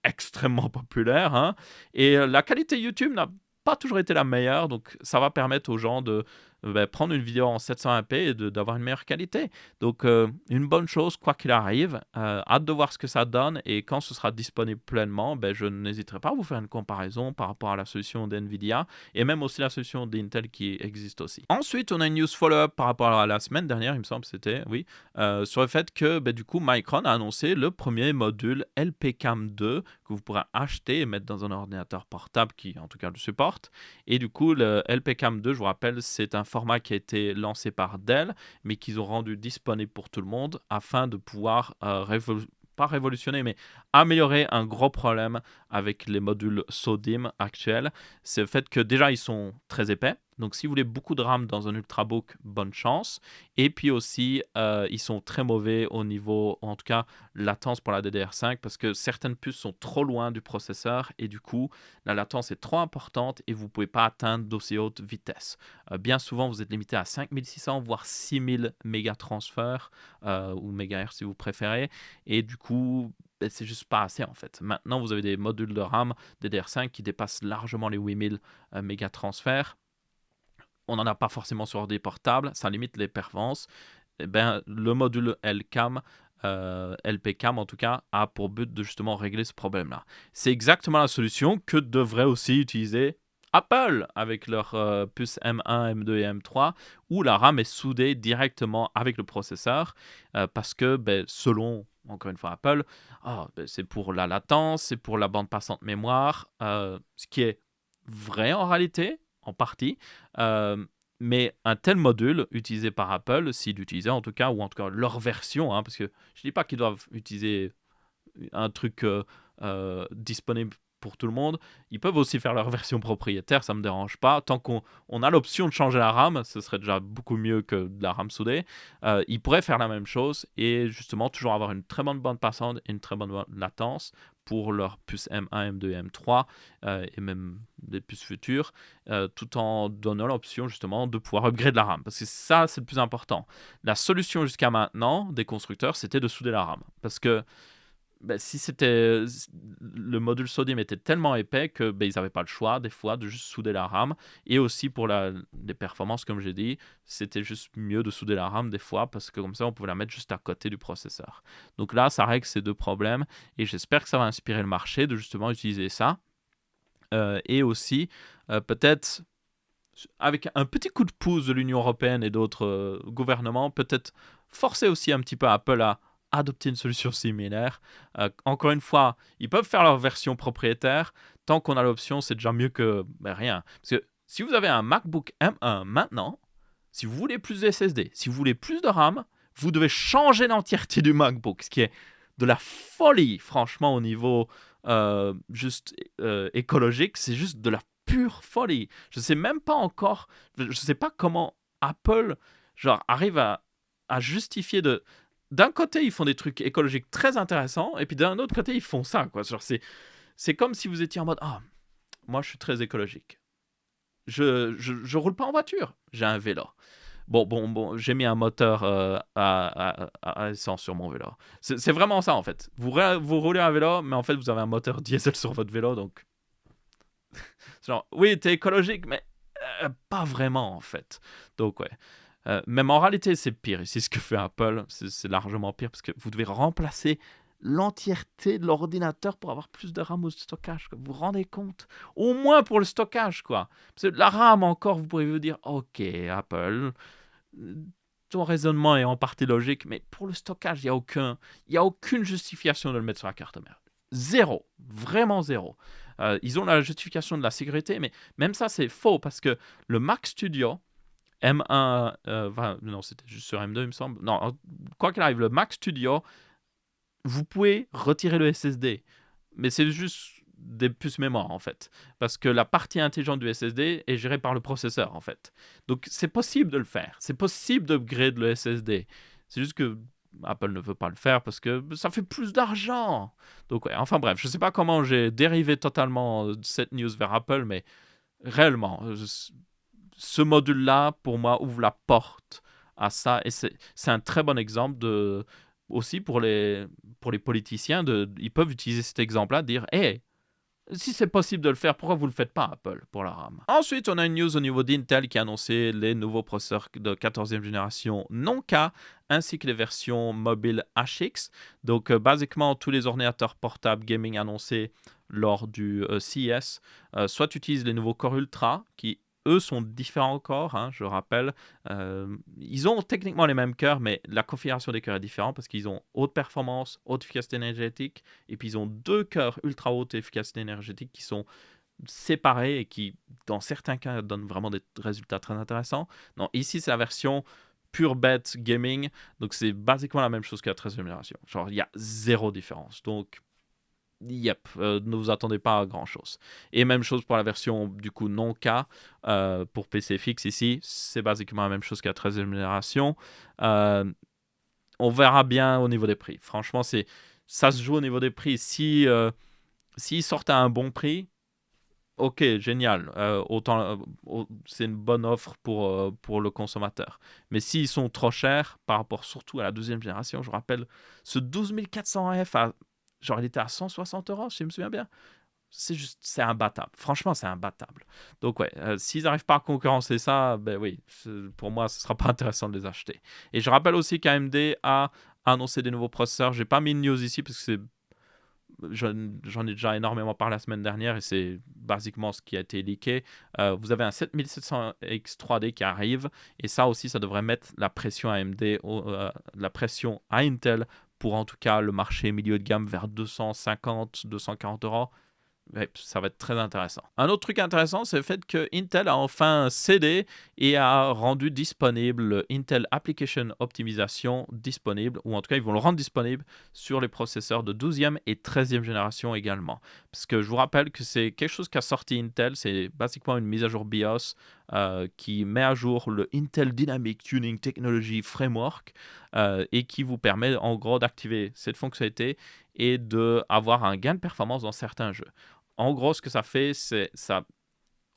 S1: extrêmement populaire, hein, et la qualité YouTube n'a pas toujours été la meilleure, donc ça va permettre aux gens de prendre une vidéo en 720p et d'avoir une meilleure qualité. Donc une bonne chose quoi qu'il arrive. Hâte de voir ce que ça donne et quand ce sera disponible pleinement, je n'hésiterai pas à vous faire une comparaison par rapport à la solution d'NVIDIA et même aussi la solution d'Intel qui existe aussi. Ensuite, on a une news follow-up par rapport à la semaine dernière, il me semble c'était, oui, sur le fait que du coup Micron a annoncé le premier module LPCAM 2 que vous pourrez acheter et mettre dans un ordinateur portable qui en tout cas le supporte. Et du coup le LPCAM 2, je vous rappelle, c'est un format qui a été lancé par Dell mais qu'ils ont rendu disponible pour tout le monde afin de pouvoir pas révolutionner, mais améliorer un gros problème avec les modules SODIMM actuels. C'est le fait que déjà, ils sont très épais. Donc, si vous voulez beaucoup de RAM dans un Ultrabook, bonne chance. Et puis aussi, ils sont très mauvais au niveau, en tout cas, latence pour la DDR5, parce que certaines puces sont trop loin du processeur et du coup, la latence est trop importante et vous ne pouvez pas atteindre d'aussi haute vitesse. Bien souvent, vous êtes limité à 5600, voire 6000 mégatransferts ou mégahertz si vous préférez. Et du coup, c'est juste pas assez en fait. Maintenant, vous avez des modules de RAM DDR5 qui dépassent largement les 8000 mégatransferts. On n'en a pas forcément sur des portables, ça limite les performances. Le module LCAM, LPCAM en tout cas, a pour but de justement régler ce problème-là. C'est exactement la solution que devrait aussi utiliser Apple avec leur puce M1, M2 et M3, où la RAM est soudée directement avec le processeur, parce que selon, encore une fois, Apple, c'est pour la latence, c'est pour la bande passante mémoire, ce qui est vrai en réalité, en partie, mais un tel module utilisé par Apple, s'ils l'utilisaient en tout cas, ou en tout cas leur version, parce que je ne dis pas qu'ils doivent utiliser un truc disponible pour tout le monde, ils peuvent aussi faire leur version propriétaire, ça ne me dérange pas. Tant qu'on a l'option de changer la RAM, ce serait déjà beaucoup mieux que de la RAM soudée. Ils pourraient faire la même chose et justement toujours avoir une très bonne bande passante et une très bonne latence pour leurs puces M1, M2 et M3 et même des puces futures, tout en donnant l'option justement de pouvoir upgrade la RAM. Parce que ça, c'est le plus important. La solution jusqu'à maintenant des constructeurs, c'était de souder la RAM. Parce que bah, si c'était le module sodium était tellement épais que, ils n'avaient pas le choix des fois de juste souder la RAM et aussi pour les performances comme j'ai dit, c'était juste mieux de souder la RAM des fois parce que comme ça on pouvait la mettre juste à côté du processeur. Donc là, ça règle ces deux problèmes et j'espère que ça va inspirer le marché de justement utiliser ça. Et aussi, peut-être avec un petit coup de pouce de l'Union européenne et d'autres gouvernements, peut-être forcer aussi un petit peu Apple à adopter une solution similaire. Encore une fois, ils peuvent faire leur version propriétaire. Tant qu'on a l'option, c'est déjà mieux que rien. Parce que si vous avez un MacBook M1 maintenant, si vous voulez plus de SSD, si vous voulez plus de RAM, vous devez changer l'entièreté du MacBook, ce qui est de la folie, franchement, au niveau juste écologique. C'est juste de la pure folie. Je sais même pas encore, je sais pas comment Apple arrive à justifier de. D'un côté, ils font des trucs écologiques très intéressants, et puis d'un autre côté, ils font ça, quoi. C'est comme si vous étiez en mode, moi, je suis très écologique. Je roule pas en voiture, j'ai un vélo. Bon, j'ai mis un moteur à essence sur mon vélo. C'est vraiment ça, en fait. Vous roulez un vélo, mais en fait, vous avez un moteur diesel sur votre vélo, donc oui, t'es écologique, mais pas vraiment en fait. Donc ouais. Même en réalité, c'est pire. Ici, ce que fait Apple, c'est largement pire parce que vous devez remplacer l'entièreté de l'ordinateur pour avoir plus de RAM ou de stockage. Quoi. Vous vous rendez compte? Au moins pour le stockage, quoi. Parce que la RAM, encore, vous pourriez vous dire, ok, Apple, ton raisonnement est en partie logique, mais pour le stockage, il n'y a aucune justification de le mettre sur la carte mère. Zéro. Vraiment zéro. Ils ont la justification de la sécurité, mais même ça, c'est faux parce que le Mac Studio M1, non, c'était juste sur M2, il me semble. Non, quoi qu'il arrive, le Mac Studio, vous pouvez retirer le SSD, mais c'est juste des puces mémoire en fait, parce que la partie intelligente du SSD est gérée par le processeur en fait. Donc c'est possible de le faire, c'est possible d'upgrade le SSD. C'est juste que Apple ne veut pas le faire parce que ça fait plus d'argent. Donc ouais, enfin bref, je sais pas comment j'ai dérivé totalement de cette news vers Apple, mais réellement, ce module-là, pour moi, ouvre la porte à ça. Et c'est un très bon exemple aussi pour les politiciens. Ils peuvent utiliser cet exemple-là, dire hey, si c'est possible de le faire, pourquoi vous ne le faites pas, Apple, pour la RAM? Ensuite, on a une news au niveau d'Intel qui a annoncé les nouveaux processeurs de 14e génération non-K, ainsi que les versions mobiles HX. Donc, basiquement, tous les ordinateurs portables gaming annoncés lors du CES, soit utilisent les nouveaux Core Ultra, qui eux sont différents encore, hein, je rappelle. Ils ont techniquement les mêmes cœurs, mais la configuration des cœurs est différente parce qu'ils ont haute performance, haute efficacité énergétique, et puis ils ont deux cœurs ultra haute efficacité énergétique qui sont séparés et qui, dans certains cas, donnent vraiment des résultats très intéressants. Non, ici, c'est la version pure bête gaming, donc c'est basiquement la même chose que la 13e génération. Genre, il y a zéro différence. Donc, yep, ne vous attendez pas à grand chose. Et même chose pour la version du coup non K pour PC fixe ici, c'est basiquement la même chose qu'à la 13e génération. On verra bien au niveau des prix. Franchement, ça se joue au niveau des prix. S'ils sortent à un bon prix, ok, génial. C'est une bonne offre pour le consommateur. Mais s'ils sont trop chers par rapport surtout à la deuxième génération, je rappelle, ce 12400F genre il était à 160 euros, si je me souviens bien. C'est imbattable. Franchement, c'est imbattable. Donc ouais, s'ils n'arrivent pas à concurrencer ça, ben oui, pour moi, ce ne sera pas intéressant de les acheter. Et je rappelle aussi qu'AMD a annoncé des nouveaux processeurs. J'ai pas mis de news ici parce que j'en ai déjà énormément parlé la semaine dernière et c'est basiquement ce qui a été leaké. Vous avez un 7700X 3D qui arrive et ça aussi, ça devrait mettre la pression à AMD, la pression à Intel pour en tout cas le marché milieu de gamme vers 250-240 euros. Ouais, ça va être très intéressant. Un autre truc intéressant, c'est le fait que Intel a enfin cédé et a rendu disponible le Intel Application Optimization disponible, ou en tout cas, ils vont le rendre disponible sur les processeurs de 12e et 13e génération également. Parce que je vous rappelle que c'est quelque chose qu'a sorti Intel, c'est basiquement une mise à jour BIOS qui met à jour le Intel Dynamic Tuning Technology Framework et qui vous permet en gros d'activer cette fonctionnalité et d'avoir un gain de performance dans certains jeux. En gros, ce que ça fait, c'est ça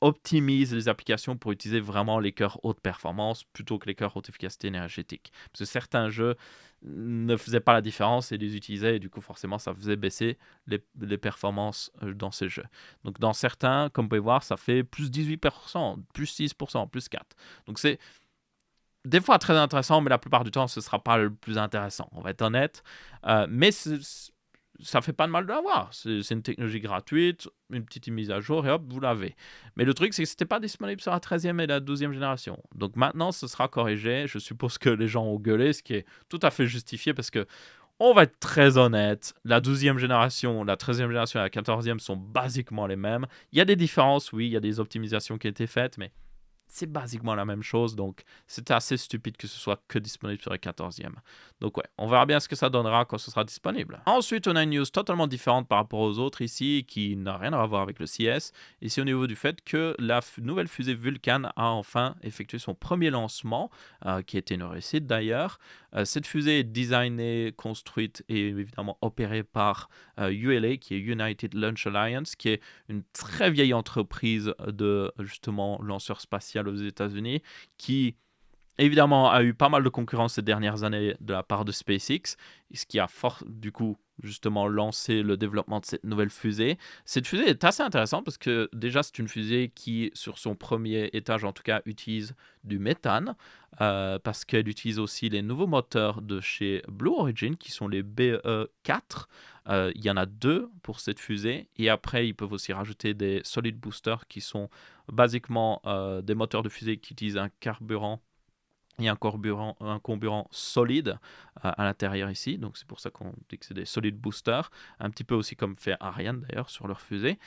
S1: optimise les applications pour utiliser vraiment les cœurs haute performance plutôt que les cœurs haute efficacité énergétique. Parce que certains jeux ne faisaient pas la différence et les utilisaient et du coup forcément ça faisait baisser les performances dans ces jeux. Donc dans certains, comme vous pouvez voir, ça fait plus 18%, plus 6%, plus 4%. Donc c'est des fois très intéressant, mais la plupart du temps ce ne sera pas le plus intéressant, on va être honnête. Mais ça fait pas de mal de l'avoir. C'est une technologie gratuite, une petite mise à jour et hop, vous l'avez. Mais le truc, c'est que c'était pas disponible sur la 13e et la 12e génération. Donc maintenant, ce sera corrigé. Je suppose que les gens ont gueulé, ce qui est tout à fait justifié parce que, on va être très honnête, la 12e génération, la 13e génération et la 14e sont basiquement les mêmes. Il y a des différences, oui, il y a des optimisations qui ont été faites, mais c'est basiquement la même chose, donc c'était assez stupide que ce soit que disponible sur les 14e. Donc ouais, on verra bien ce que ça donnera quand ce sera disponible. Ensuite, on a une news totalement différente par rapport aux autres ici, qui n'a rien à voir avec le CS. Ici, au niveau du fait que la nouvelle fusée Vulcan a enfin effectué son premier lancement, qui a été une réussite d'ailleurs. Cette fusée est designée, construite et évidemment opérée par ULA, qui est United Launch Alliance, qui est une très vieille entreprise de justement lanceurs spatiaux aux États-Unis, qui évidemment a eu pas mal de concurrence ces dernières années de la part de SpaceX, ce qui a du coup justement lancé le développement de cette nouvelle fusée. Cette fusée est assez intéressante parce que déjà c'est une fusée qui sur son premier étage en tout cas utilise du méthane, parce qu'elle utilise aussi les nouveaux moteurs de chez Blue Origin qui sont les BE4. Il y en a 2 pour cette fusée et après ils peuvent aussi rajouter des solid boosters qui sont basiquement des moteurs de fusée qui utilisent un carburant et un carburant solide à l'intérieur ici. Donc c'est pour ça qu'on dit que c'est des solid boosters. Un petit peu aussi comme fait Ariane d'ailleurs sur leur fusée.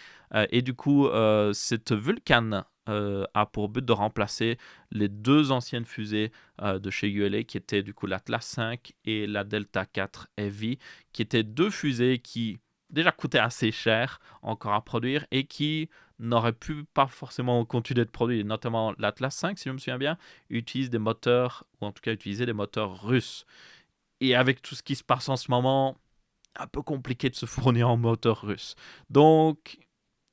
S1: Et du coup, cette Vulcan a pour but de remplacer les 2 anciennes fusées de chez ULA qui étaient du coup l'Atlas 5 et la Delta 4 Heavy, qui étaient 2 fusées qui déjà coûtaient assez cher encore à produire et qui n'auraient pu pas forcément continuer de produire, notamment l'Atlas 5 si je me souviens bien, utilise des moteurs, ou en tout cas utiliser des moteurs russes. Et avec tout ce qui se passe en ce moment, un peu compliqué de se fournir en moteur russe. Donc,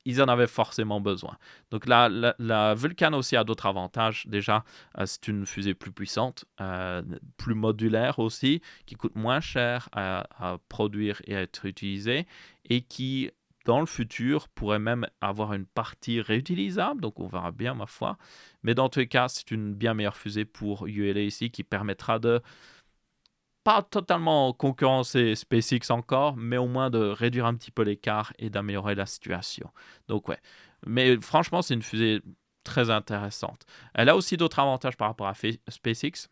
S1: ils en avaient forcément besoin. Donc, la Vulcan aussi a d'autres avantages. Déjà, c'est une fusée plus puissante, plus modulaire aussi, qui coûte moins cher à produire et à être utilisée, et qui dans le futur, pourrait même avoir une partie réutilisable, donc on verra bien ma foi. Mais dans tous les cas, c'est une bien meilleure fusée pour ULA ici qui permettra de pas totalement concurrencer SpaceX encore, mais au moins de réduire un petit peu l'écart et d'améliorer la situation. Donc ouais, mais franchement, c'est une fusée très intéressante. Elle a aussi d'autres avantages par rapport à SpaceX.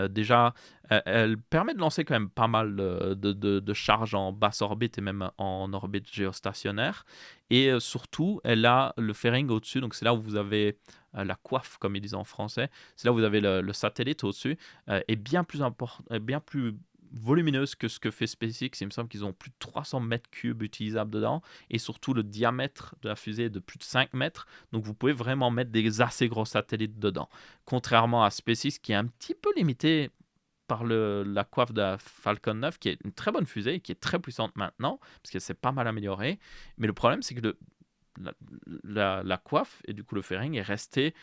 S1: Déjà, elle permet de lancer quand même pas mal de charges en basse orbite et même en orbite géostationnaire. Et surtout, elle a le fairing au-dessus. Donc, c'est là où vous avez la coiffe, comme ils disent en français. C'est là où vous avez le satellite au-dessus. Est bien plus volumineuse que ce que fait SpaceX. Il me semble qu'ils ont plus de 300 mètres cubes utilisables dedans. Et surtout, le diamètre de la fusée est de plus de 5 mètres. Donc, vous pouvez vraiment mettre des assez gros satellites dedans. Contrairement à SpaceX, qui est un petit peu limité par la coiffe de la Falcon 9, qui est une très bonne fusée, qui est très puissante maintenant, parce qu'elle s'est pas mal améliorée. Mais le problème, c'est que la coiffe et du coup le fairing est resté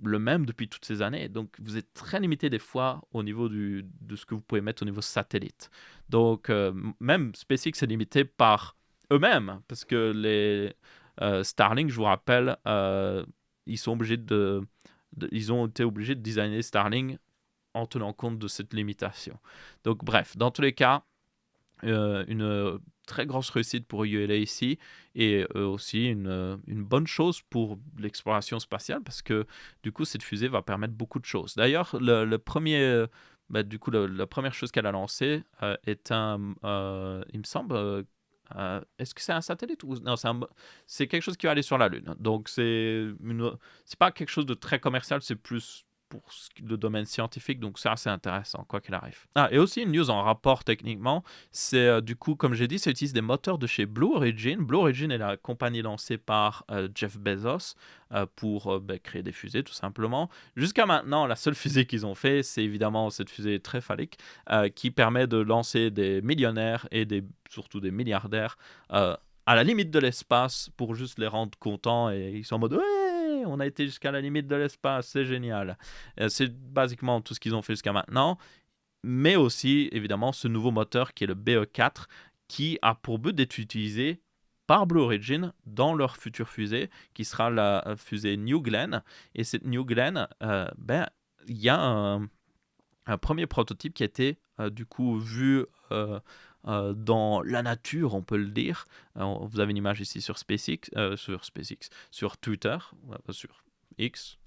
S1: le même depuis toutes ces années. Donc, vous êtes très limité des fois au niveau de ce que vous pouvez mettre au niveau satellite. Donc, même SpaceX est limité par eux-mêmes, parce que les Starlink, je vous rappelle, ils ont été obligés de designer Starlink en tenant compte de cette limitation. Donc bref, dans tous les cas, une très grosse réussite pour ULA ici et aussi une bonne chose pour l'exploration spatiale parce que du coup cette fusée va permettre beaucoup de choses. D'ailleurs, le premier, du coup, la première chose qu'elle a lancée est il me semble, est-ce que c'est un satellite ou non, c'est quelque chose qui va aller sur la Lune. Donc c'est pas quelque chose de très commercial, c'est plus pour le domaine scientifique, donc c'est assez intéressant, quoi qu'il arrive. Ah, et aussi une news en rapport techniquement, c'est du coup, comme j'ai dit, ça utilise des moteurs de chez Blue Origin. Blue Origin est la compagnie lancée par Jeff Bezos pour créer des fusées, tout simplement. Jusqu'à maintenant, la seule fusée qu'ils ont fait, c'est évidemment cette fusée très phallique qui permet de lancer des millionnaires et surtout des milliardaires à la limite de l'espace pour juste les rendre contents et ils sont en mode ouais, on a été jusqu'à la limite de l'espace, c'est génial. C'est basiquement tout ce qu'ils ont fait jusqu'à maintenant, mais aussi, évidemment, ce nouveau moteur qui est le BE4, qui a pour but d'être utilisé par Blue Origin dans leur future fusée, qui sera la fusée New Glenn. Et cette New Glenn, il y a un premier prototype qui a été du coup vu dans la nature, on peut le dire. Vous avez une image ici sur SpaceX, sur Twitter, sur X.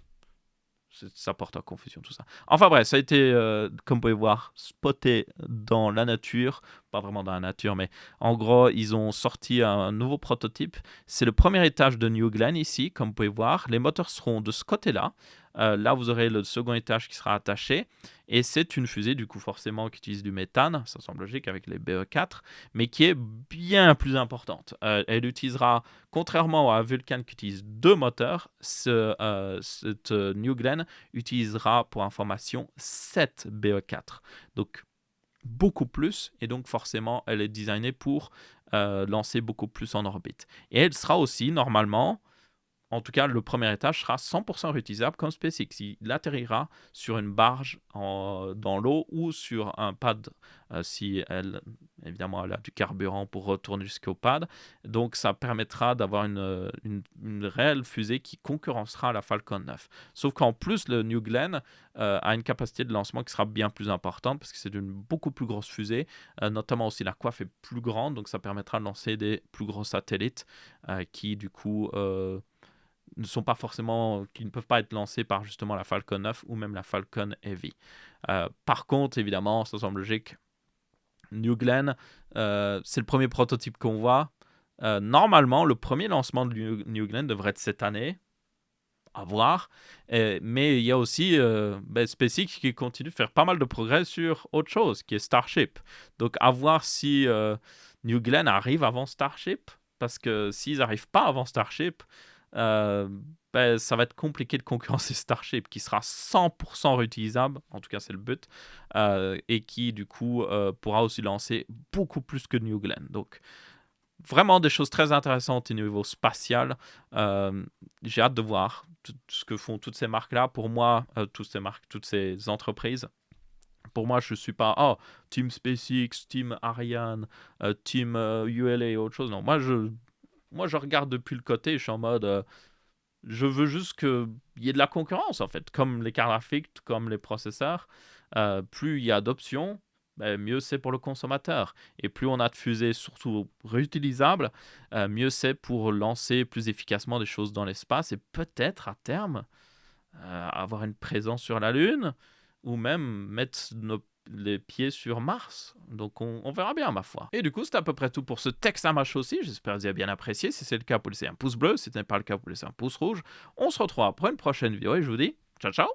S1: Ça porte à confusion tout ça. Enfin bref, ça a été, comme vous pouvez voir, spoté dans la nature. Pas vraiment dans la nature, mais en gros, ils ont sorti un nouveau prototype. C'est le premier étage de New Glenn ici, comme vous pouvez voir. Les moteurs seront de ce côté-là. Là, vous aurez le second étage qui sera attaché. Et c'est une fusée, du coup, forcément, qui utilise du méthane. Ça semble logique avec les BE4, mais qui est bien plus importante. Elle utilisera, contrairement à Vulcan qui utilise 2 moteurs, cette New Glenn utilisera, pour information, 7 BE4. Donc, beaucoup plus, et donc forcément, elle est designée pour lancer beaucoup plus en orbite. Et elle sera aussi, normalement, en tout cas, le premier étage sera 100% réutilisable comme SpaceX. Il atterrira sur une barge dans l'eau ou sur un pad si évidemment, elle a du carburant pour retourner jusqu'au pad. Donc, ça permettra d'avoir une réelle fusée qui concurrencera la Falcon 9. Sauf qu'en plus, le New Glenn a une capacité de lancement qui sera bien plus importante parce que c'est une beaucoup plus grosse fusée. Notamment aussi, la coiffe est plus grande. Donc, ça permettra de lancer des plus gros satellites qui, du coup... ne sont pas forcément, qui ne peuvent pas être lancés par justement la Falcon 9 ou même la Falcon Heavy. Par contre, évidemment, ça semble logique, New Glenn, c'est le premier prototype qu'on voit. Normalement, le premier lancement de New Glenn devrait être cette année, à voir. Mais il y a aussi SpaceX qui continue de faire pas mal de progrès sur autre chose, qui est Starship. Donc, à voir si New Glenn arrive avant Starship, parce que s'ils n'arrivent pas avant Starship, ça va être compliqué de concurrencer Starship, qui sera 100% réutilisable, en tout cas c'est le but, et qui du coup pourra aussi lancer beaucoup plus que New Glenn. Donc vraiment des choses très intéressantes au niveau spatial. J'ai hâte de voir tout ce que font toutes ces marques-là. Pour moi, toutes ces entreprises, pour moi, je ne suis pas Team SpaceX, Team Ariane, Team ULA et autre chose. Non, moi, je regarde depuis le côté et je suis en mode... je veux juste qu'il y ait de la concurrence, en fait. Comme les cartes graphiques, comme les processeurs. Plus il y a d'options, mieux c'est pour le consommateur. Et plus on a de fusées, surtout réutilisables, mieux c'est pour lancer plus efficacement des choses dans l'espace et peut-être, à terme, avoir une présence sur la Lune ou même mettre les pieds sur Mars. Donc on verra bien, ma foi. Et du coup, c'est à peu près tout pour ce texte à match aussi. J'espère que vous avez bien apprécié. Si c'est le cas, vous pouvez laisser un pouce bleu. Si ce n'est pas le cas, vous pouvez laisser un pouce rouge. On se retrouvera pour une prochaine vidéo et je vous dis ciao ciao.